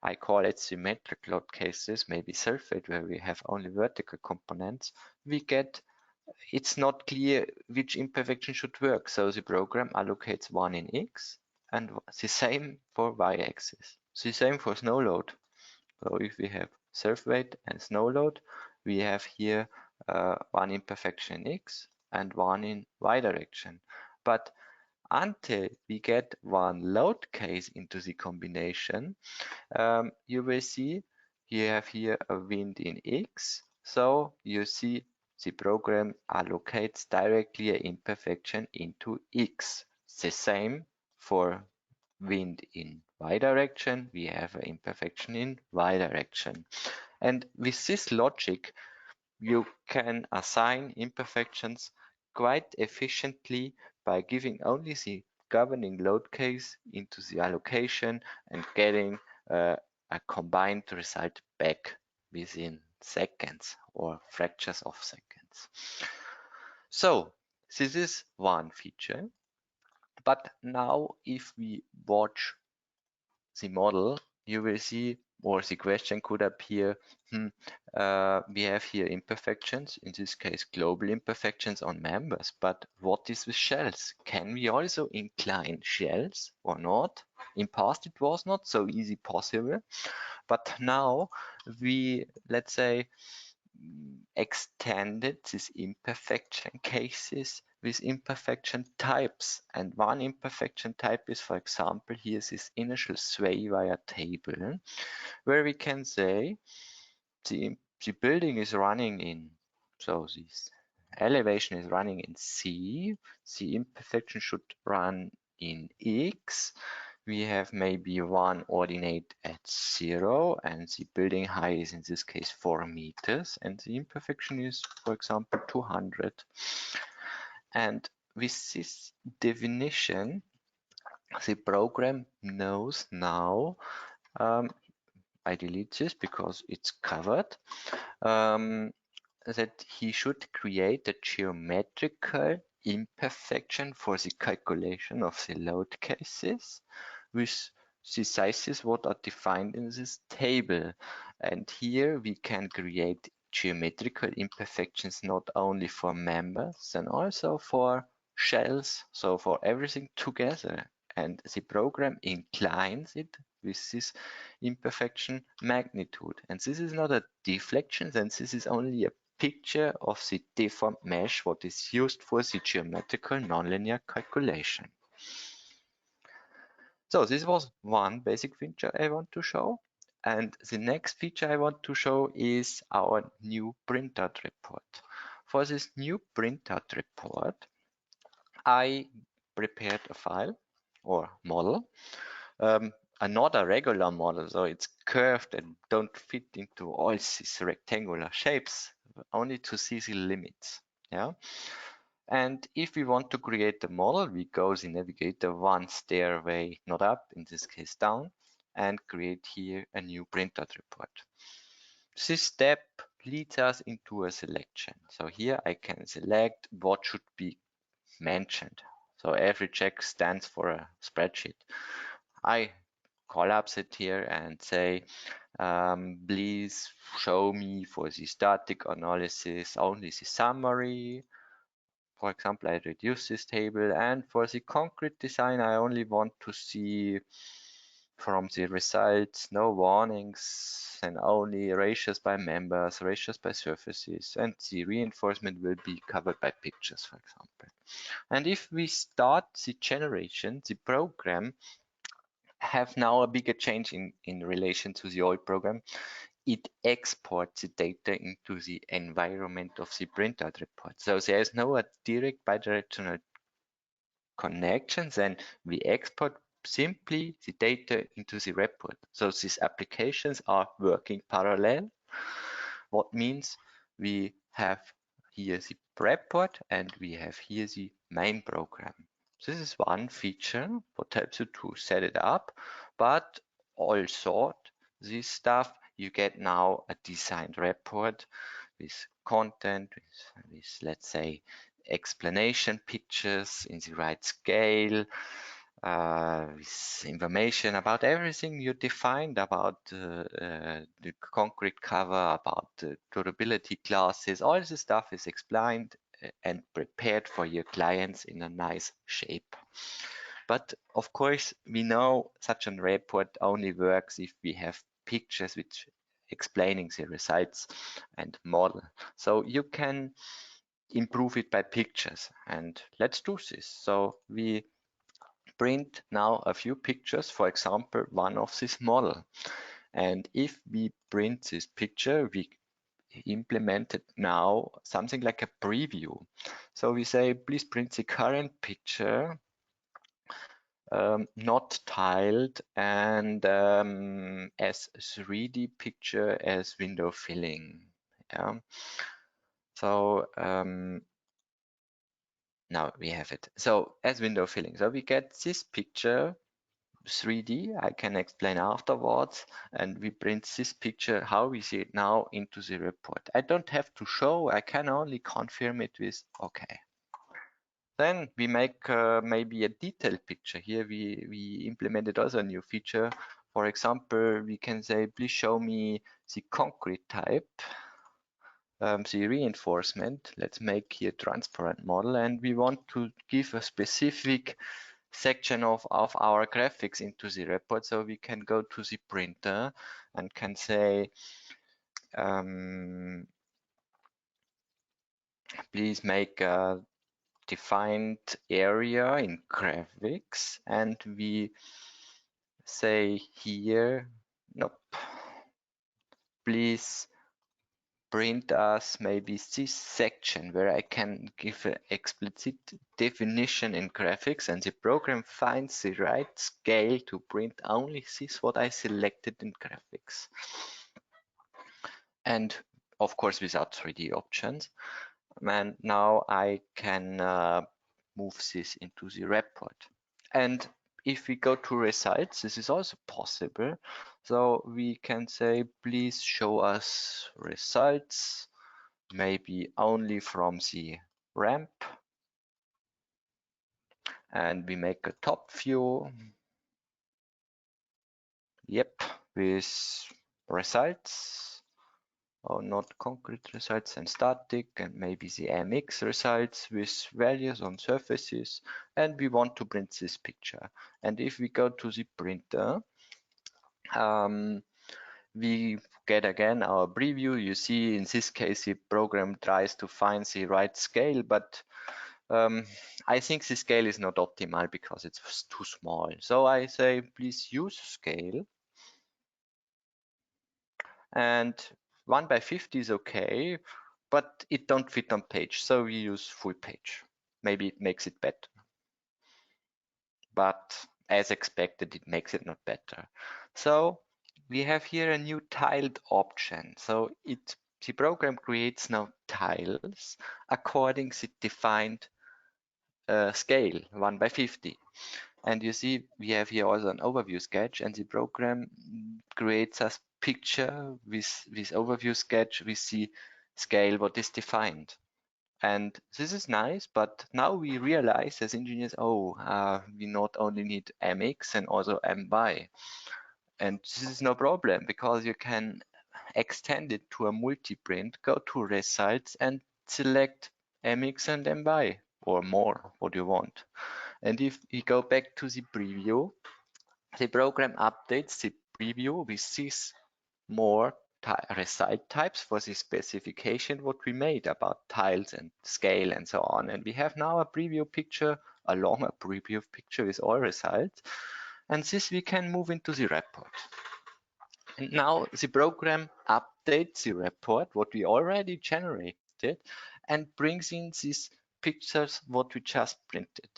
I call it symmetric load cases, maybe self-weight, where we have only vertical components, we get, it's not clear which imperfection should work. So the program allocates one in X and the same for Y axis. The same for snow load. So if we have self-weight and snow load, we have here one imperfection in X and one in Y direction. But until we get one load case into the combination, you will see you have here a wind in X. So you see the program allocates directly an imperfection into X. The same for wind in Y direction, we have an imperfection in Y direction. And with this logic, you can assign imperfections quite efficiently by giving only the governing load case into the allocation and getting a combined result back within seconds or fractions of seconds. So this is one feature. But now if we watch the model, you will see, or the question could appear, we have here imperfections, in this case global imperfections on members, but what is with shells? Can we also incline shells or not? In past it was not so easy possible, but now we, let's say, extended these imperfection cases with imperfection types. And one imperfection type is, for example, here this initial sway via table, where we can say the building is running in, so this elevation is running in C, the imperfection should run in X. We have maybe one ordinate at 0, and the building height is in this case 4 meters, and the imperfection is, for example, 200. And with this definition, the program knows now, I delete this because it's covered, that he should create a geometrical imperfection for the calculation of the load cases with the sizes what are defined in this table. And here we can create geometrical imperfections not only for members and also for shells, so for everything together. And the program inclines it with this imperfection magnitude. And this is not a deflection, then this is only a picture of the deformed mesh what is used for the geometrical nonlinear calculation. So this was one basic feature I want to show. And the next feature I want to show is our new printout report. For this new printout report, I prepared a file or model, not a regular model, so it's curved and don't fit into all these rectangular shapes, only to see the limits. Yeah. And if we want to create the model, we go the navigator one stairway, not up, in this case down, and create here a new printout report. This step leads us into a selection. So here I can select what should be mentioned. So every check stands for a spreadsheet. I collapse it here and say, please show me for the static analysis only the summary. For example, I reduce this table, and for the concrete design, I only want to see from the results no warnings and only ratios by members, ratios by surfaces, and the reinforcement will be covered by pictures, for example. And if we start the generation, the program have now a bigger change in relation to the old program. It exports the data into the environment of the printout report. So there is no direct bidirectional connections, and we export simply the data into the report. So these applications are working parallel. What means we have here the report and we have here the main program. This is one feature what helps you to set it up, but also this stuff you get now a designed report with content, with let's say explanation pictures in the right scale, with information about everything you defined, about the concrete cover, about the durability classes. All this stuff is explained and prepared for your clients in a nice shape. But of course, we know such a report only works if we have pictures which explaining the results and model. So you can improve it by pictures, and let's do this. So we print now a few pictures, for example, one of this model. And if we print this picture, we implemented now something like a preview. So we say, please print the current picture, not tiled, and as 3D picture as window filling. Yeah. So now we have it. So as window filling, so we get this picture 3D, I can explain afterwards, and we print this picture, how we see it now, into the report. I don't have to show, I can only confirm it with OK. Then we make maybe a detailed picture. Here we implemented also a new feature. For example, we can say, please show me the concrete type, the reinforcement. Let's make here transparent model, and we want to give a specific section of our graphics into the report, so we can go to the printer and can say, please make a defined area in graphics, and we say here, nope, please print us maybe this section where I can give an explicit definition in graphics, and the program finds the right scale to print only this what I selected in graphics. And of course without 3D options. And now I can move this into the report. And if we go to results, this is also possible. So we can say, please show us results, maybe only from the ramp. And we make a top view. Yep, with results. Or not concrete results and static, and maybe the MX results with values on surfaces, and we want to print this picture. And if we go to the printer, we get again our preview. You see, in this case, the program tries to find the right scale, but I think the scale is not optimal because it's too small. So I say, please use scale. And 1:50 is okay, but it don't fit on page, so we use full page. Maybe it makes it better, but as expected, it makes it not better. So we have here a new tiled option. So the program creates now tiles according to defined scale, 1:50. And you see, we have here also an overview sketch, and the program creates a picture with overview sketch with the scale what is defined. And this is nice, but now we realize as engineers, we not only need MX and also MY. And this is no problem, because you can extend it to a multi-print, go to results and select MX and MY or more, what you want. And if we go back to the preview, the program updates the preview with these more result types for the specification what we made about tiles and scale and so on. And we have now a preview picture, a longer preview picture with all results. and this we can move into the report. And now the program updates the report, what we already generated, and brings in these pictures, what we just printed.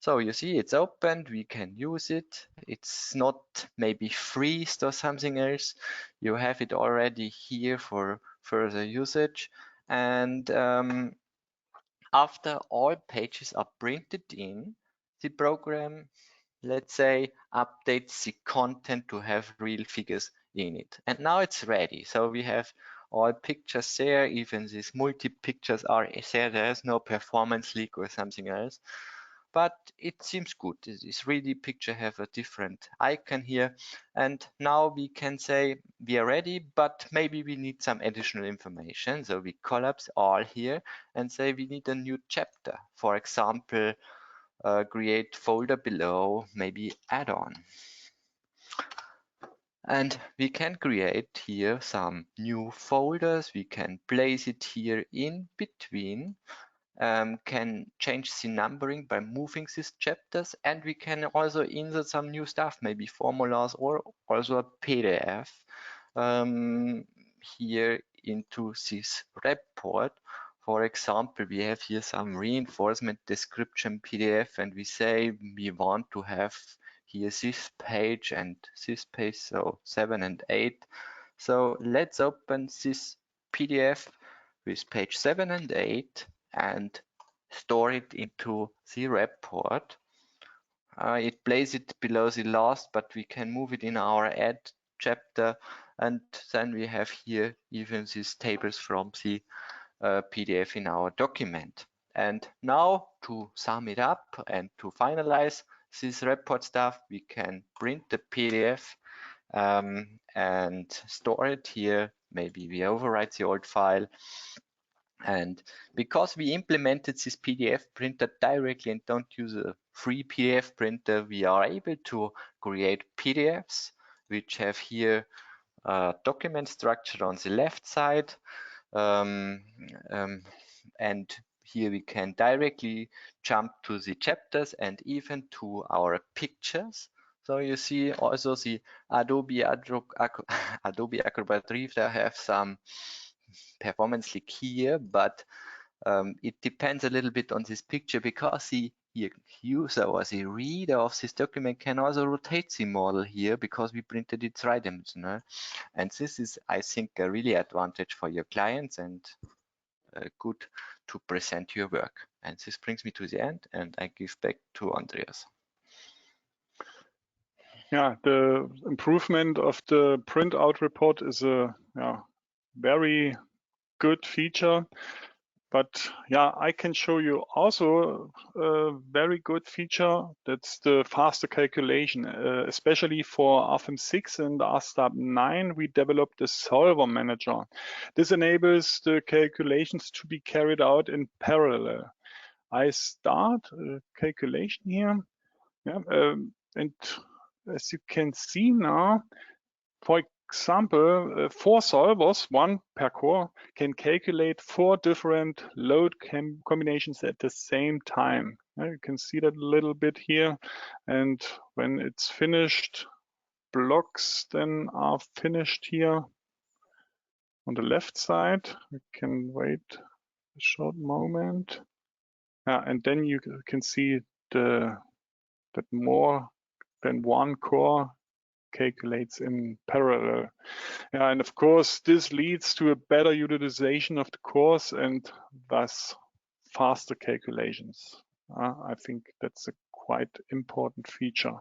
So you see it's opened, we can use it. It's not maybe freezed or something else. You have it already here for further usage. And after all pages are printed in, the program, let's say, updates the content to have real figures in it. And now it's ready. So we have all pictures there, even these multi-pictures are there. There's no performance leak or something else. But it seems good. This 3D picture have a different icon here. And now we can say we are ready, but maybe we need some additional information. So we collapse all here and say we need a new chapter. For example, create folder below, maybe add-on. And we can create here some new folders. We can place it here in between. Can change the numbering by moving these chapters, and we can also insert some new stuff, maybe formulas or also a PDF here into this report. For example, we have here some reinforcement description PDF, and we say we want to have here this page and this page, so 7 and 8. So let's open this PDF with page 7 and 8 and store it into the report. It places it below the last, but we can move it in our add chapter, and then we have here even these tables from the PDF in our document. And now to sum it up and to finalize this report stuff, we can print the PDF and store it here. Maybe we overwrite the old file. And because we implemented this PDF printer directly and don't use a free PDF printer, we are able to create PDFs, which have here a document structure on the left side. And here we can directly jump to the chapters and even to our pictures. So you see also the Adobe Acrobat Reader have some performance leak here, but it depends a little bit on this picture, because the user or the reader of this document can also rotate the model here because we printed it tridimensional. And this is, I think, a really advantage for your clients and good to present your work. And this brings me to the end, and I give back to Andreas. Yeah, the improvement of the printout report is a very good feature. But yeah, I can show you also a very good feature. That's the faster calculation, especially for RFEM 6 and RSTAB 9. We developed the solver manager. This enables the calculations to be carried out in parallel. I start a calculation here, and as you can see now, for example, 4 solvers, 1 per core, can calculate 4 different load combinations at the same time. You can see that a little bit here. And when it's finished, blocks then are finished here on the left side. We can wait a short moment. And then you can see that more than 1 core calculates in parallel. And of course, this leads to a better utilization of the cores and thus faster calculations. I think that's a quite important feature.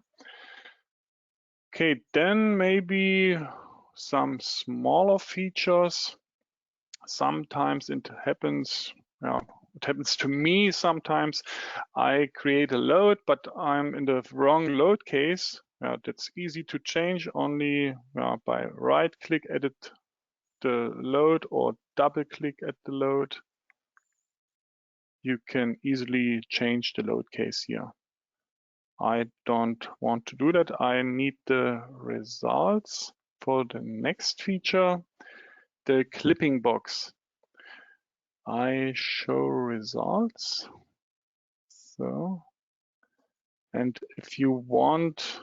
Okay, then maybe some smaller features. Sometimes it happens to me sometimes. I create a load, but I'm in the wrong load case. That's easy to change only by right-click, edit the load, or double-click at the load. You can easily change the load case here. I don't want to do that. I need the results for the next feature, the clipping box. I show results. So And if you want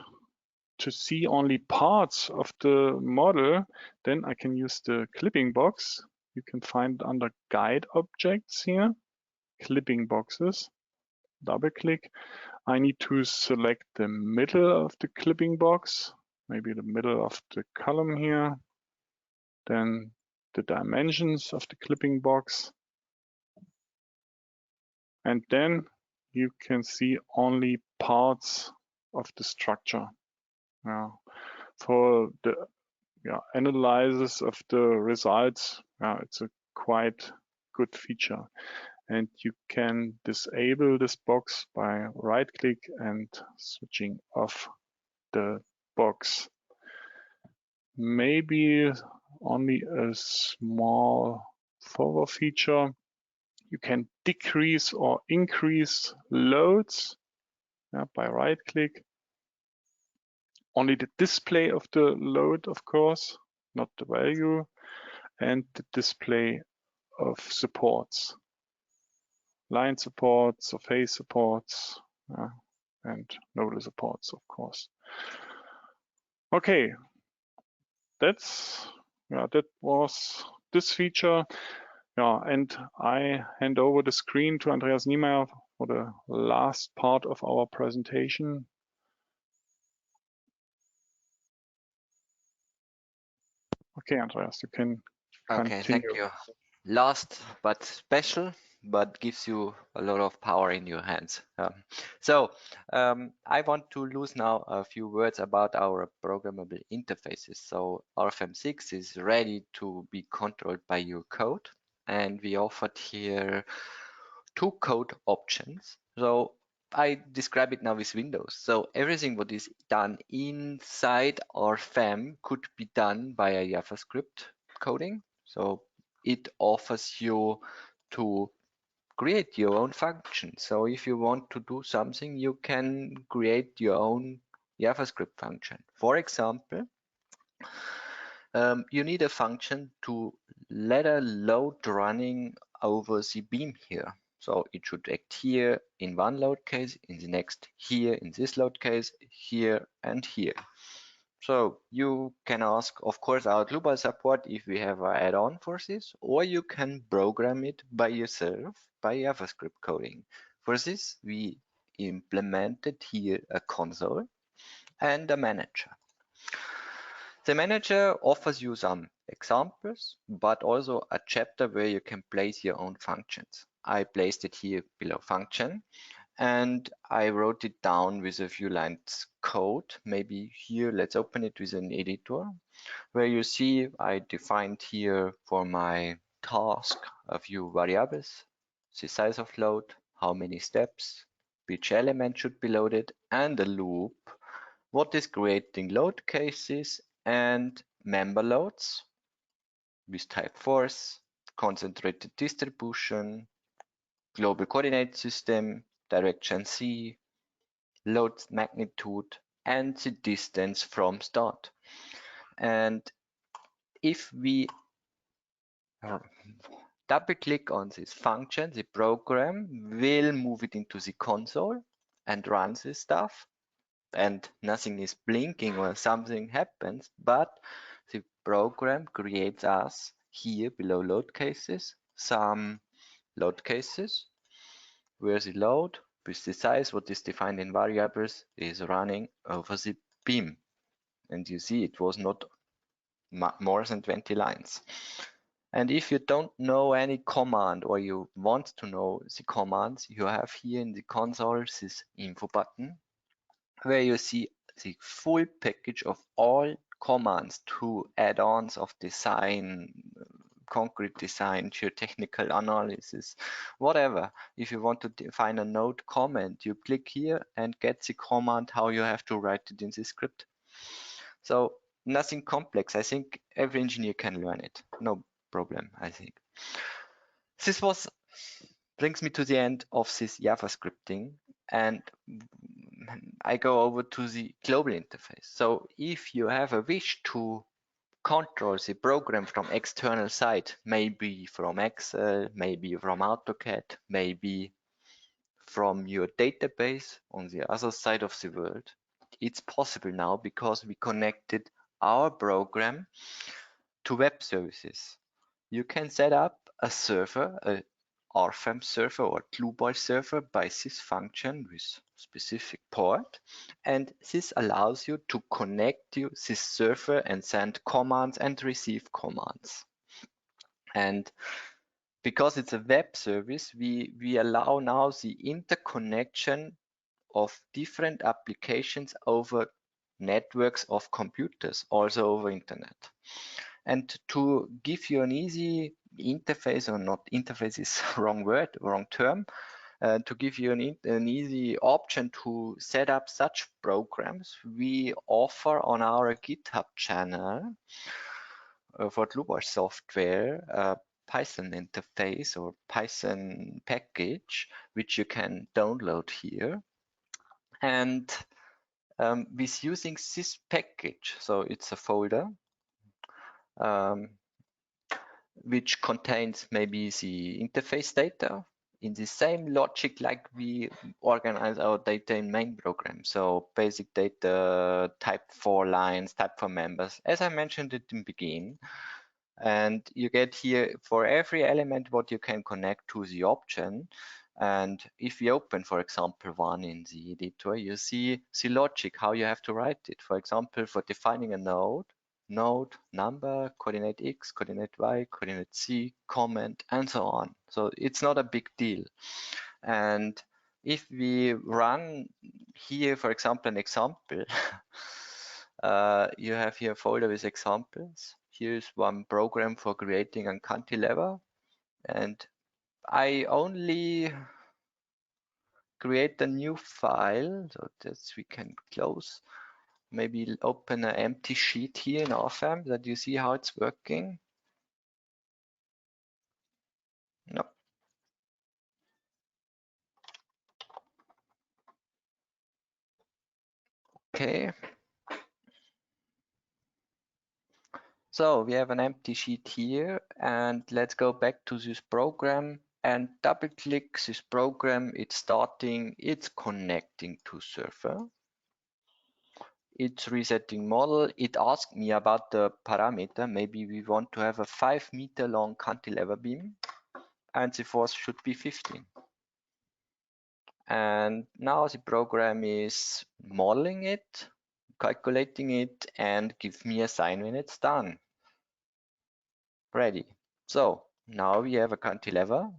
to see only parts of the model, then I can use the clipping box. You can find under guide objects here, clipping boxes. Double click. I need to select the middle of the clipping box, maybe the middle of the column here. Then the dimensions of the clipping box. And then you can see only parts of the structure. For the analysis of the results, it's a quite good feature. And you can disable this box by right-click and switching off the box. Maybe only a small forward feature. You can decrease or increase loads by right-click. Only the display of the load, of course, not the value, and the display of supports. Line supports, surface supports, and nodal supports, of course. Okay, that was this feature. And I hand over the screen to Andreas Niemeyer for the last part of our presentation. Okay, Andreas, you can continue. Okay, thank you. Last but special, but gives you a lot of power in your hands. I want to lose now a few words about our programmable interfaces. So RFEM 6 is ready to be controlled by your code, and we offered here 2 code options. So I describe it now with Windows. So everything what is done inside RFEM could be done via JavaScript coding. So it offers you to create your own function. So if you want to do something, you can create your own JavaScript function. For example, you need a function to let a load running over the beam here. So it should act here in one load case, in the next here, in this load case, here and here. So you can ask, of course, our Dlubal support if we have an add-on for this, or you can program it by yourself by JavaScript coding. For this, we implemented here a console and a manager. The manager offers you some examples, but also a chapter where you can place your own functions. I placed it here below function, and I wrote it down with a few lines code. Maybe here, let's open it with an editor, where you see I defined here for my task a few variables, the size of load, how many steps, which element should be loaded, and a loop, what is creating load cases and member loads with type force, concentrated distribution, global coordinate system, direction C, load magnitude, and the distance from start. And if we double click on this function, the program will move it into the console and run this stuff. And nothing is blinking or something happens, but the program creates us here below load cases, some load cases where the load with the size what is defined in variables is running over the beam. And you see it was not more than 20 lines. And if you don't know any command or you want to know the commands, you have here in the console this info button where you see the full package of all commands to add-ons of design, concrete design, geotechnical analysis, whatever. If you want to define a node comment, you click here and get the command how you have to write it in the script. So nothing complex. I think every engineer can learn it. No problem, I think. This brings me to the end of this JavaScripting, and I go over to the global interface. So if you have a wish to control the program from external side, maybe from Excel, maybe from AutoCAD, maybe from your database on the other side of the world. It's possible now because we connected our program to web services. You can set up a server, a RFEM server or Dlubal server by this function with specific port, and this allows you to connect to this server and send commands and receive commands. And because it's a web service, we allow now the interconnection of different applications over networks of computers, also over internet. And to give you an easy interface, or not interface is wrong word, wrong term, to give you an easy option to set up such programs, we offer on our GitHub channel for Dlubal Software a Python interface or Python package, which you can download here. And with using this package, so it's a folder which contains maybe the interface data in the same logic like we organize our data in main program. So basic data, type for lines, type for members, as I mentioned at the beginning. And you get here for every element what you can connect to the option. And if we open, for example, one in the editor, you see the logic, how you have to write it. For example, for defining a node, number, coordinate X, coordinate Y, coordinate Z, comment, and so on. So it's not a big deal. And if we run here, for example, an example, you have here a folder with examples. Here's one program for creating a cantilever. And I only create a new file, so that we can close. Maybe open an empty sheet here in RFEM that you see how it's working. No. Okay. So we have an empty sheet here, and let's go back to this program and double click this program. It's starting, it's connecting to server. It's resetting model. It asked me about the parameter. Maybe we want to have a 5-meter long cantilever beam, and the force should be 15. And now the program is modeling it, calculating it, and give me a sign when it's done. Ready. So now we have a cantilever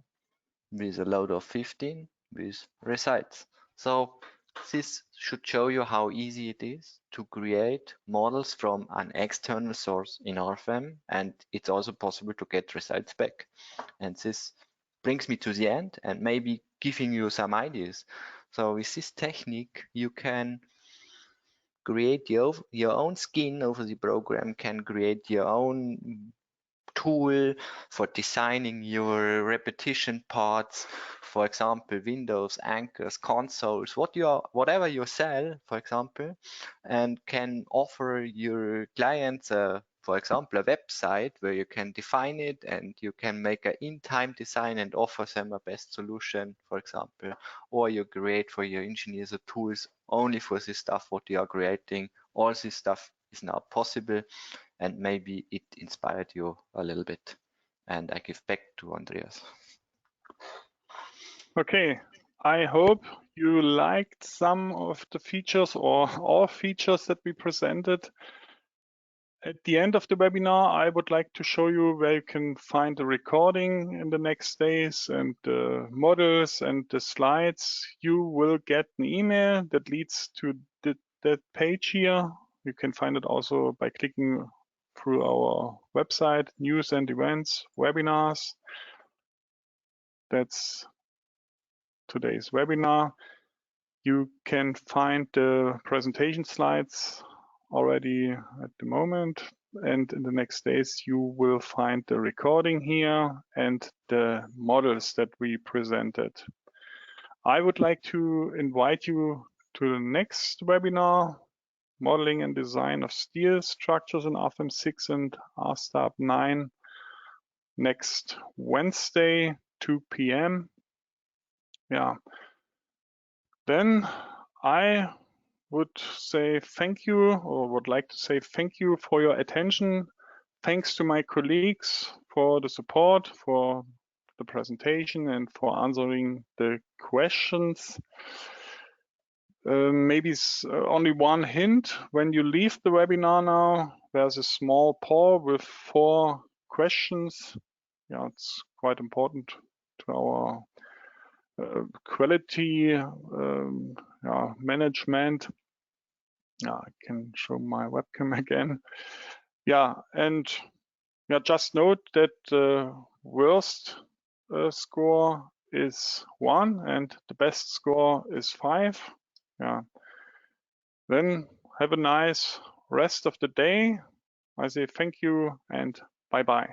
with a load of 15 with results. So this should show you how easy it is to create models from an external source in RFEM, and it's also possible to get results back. And this brings me to the end and maybe giving you some ideas. So with this technique, you can create your own skin over the program, can create your own tool for designing your repetition parts, for example, windows, anchors, consoles, whatever you sell, for example, and can offer your clients, for example, a website where you can define it and you can make an in-time design and offer them a best solution, for example, or you create for your engineers the tools only for this stuff what you are creating. All this stuff is now possible. And maybe it inspired you a little bit. And I give back to Andreas. Okay, I hope you liked some of the features or all features that we presented. At the end of the webinar, I would like to show you where you can find the recording in the next days and the models and the slides. You will get an email that leads to that page here. You can find it also by clicking through our website, news and events, webinars. That's today's webinar. You can find the presentation slides already at the moment, and in the next days you will find the recording here and the models that we presented. I would like to invite you to the next webinar, Modeling and Design of Steel Structures in RFEM 6 and RSTAB 9, next Wednesday, 2 p.m. Yeah. Then I would say thank you, or would like to say thank you for your attention. Thanks to my colleagues for the support, for the presentation, and for answering the questions. Maybe only one hint. When you leave the webinar now, there's a small poll with 4 questions. Yeah, it's quite important to our quality management. Yeah, I can show my webcam again. Yeah, and yeah, just note that the worst score is 1 and the best score is 5. Yeah. Then have a nice rest of the day. I say thank you and bye-bye.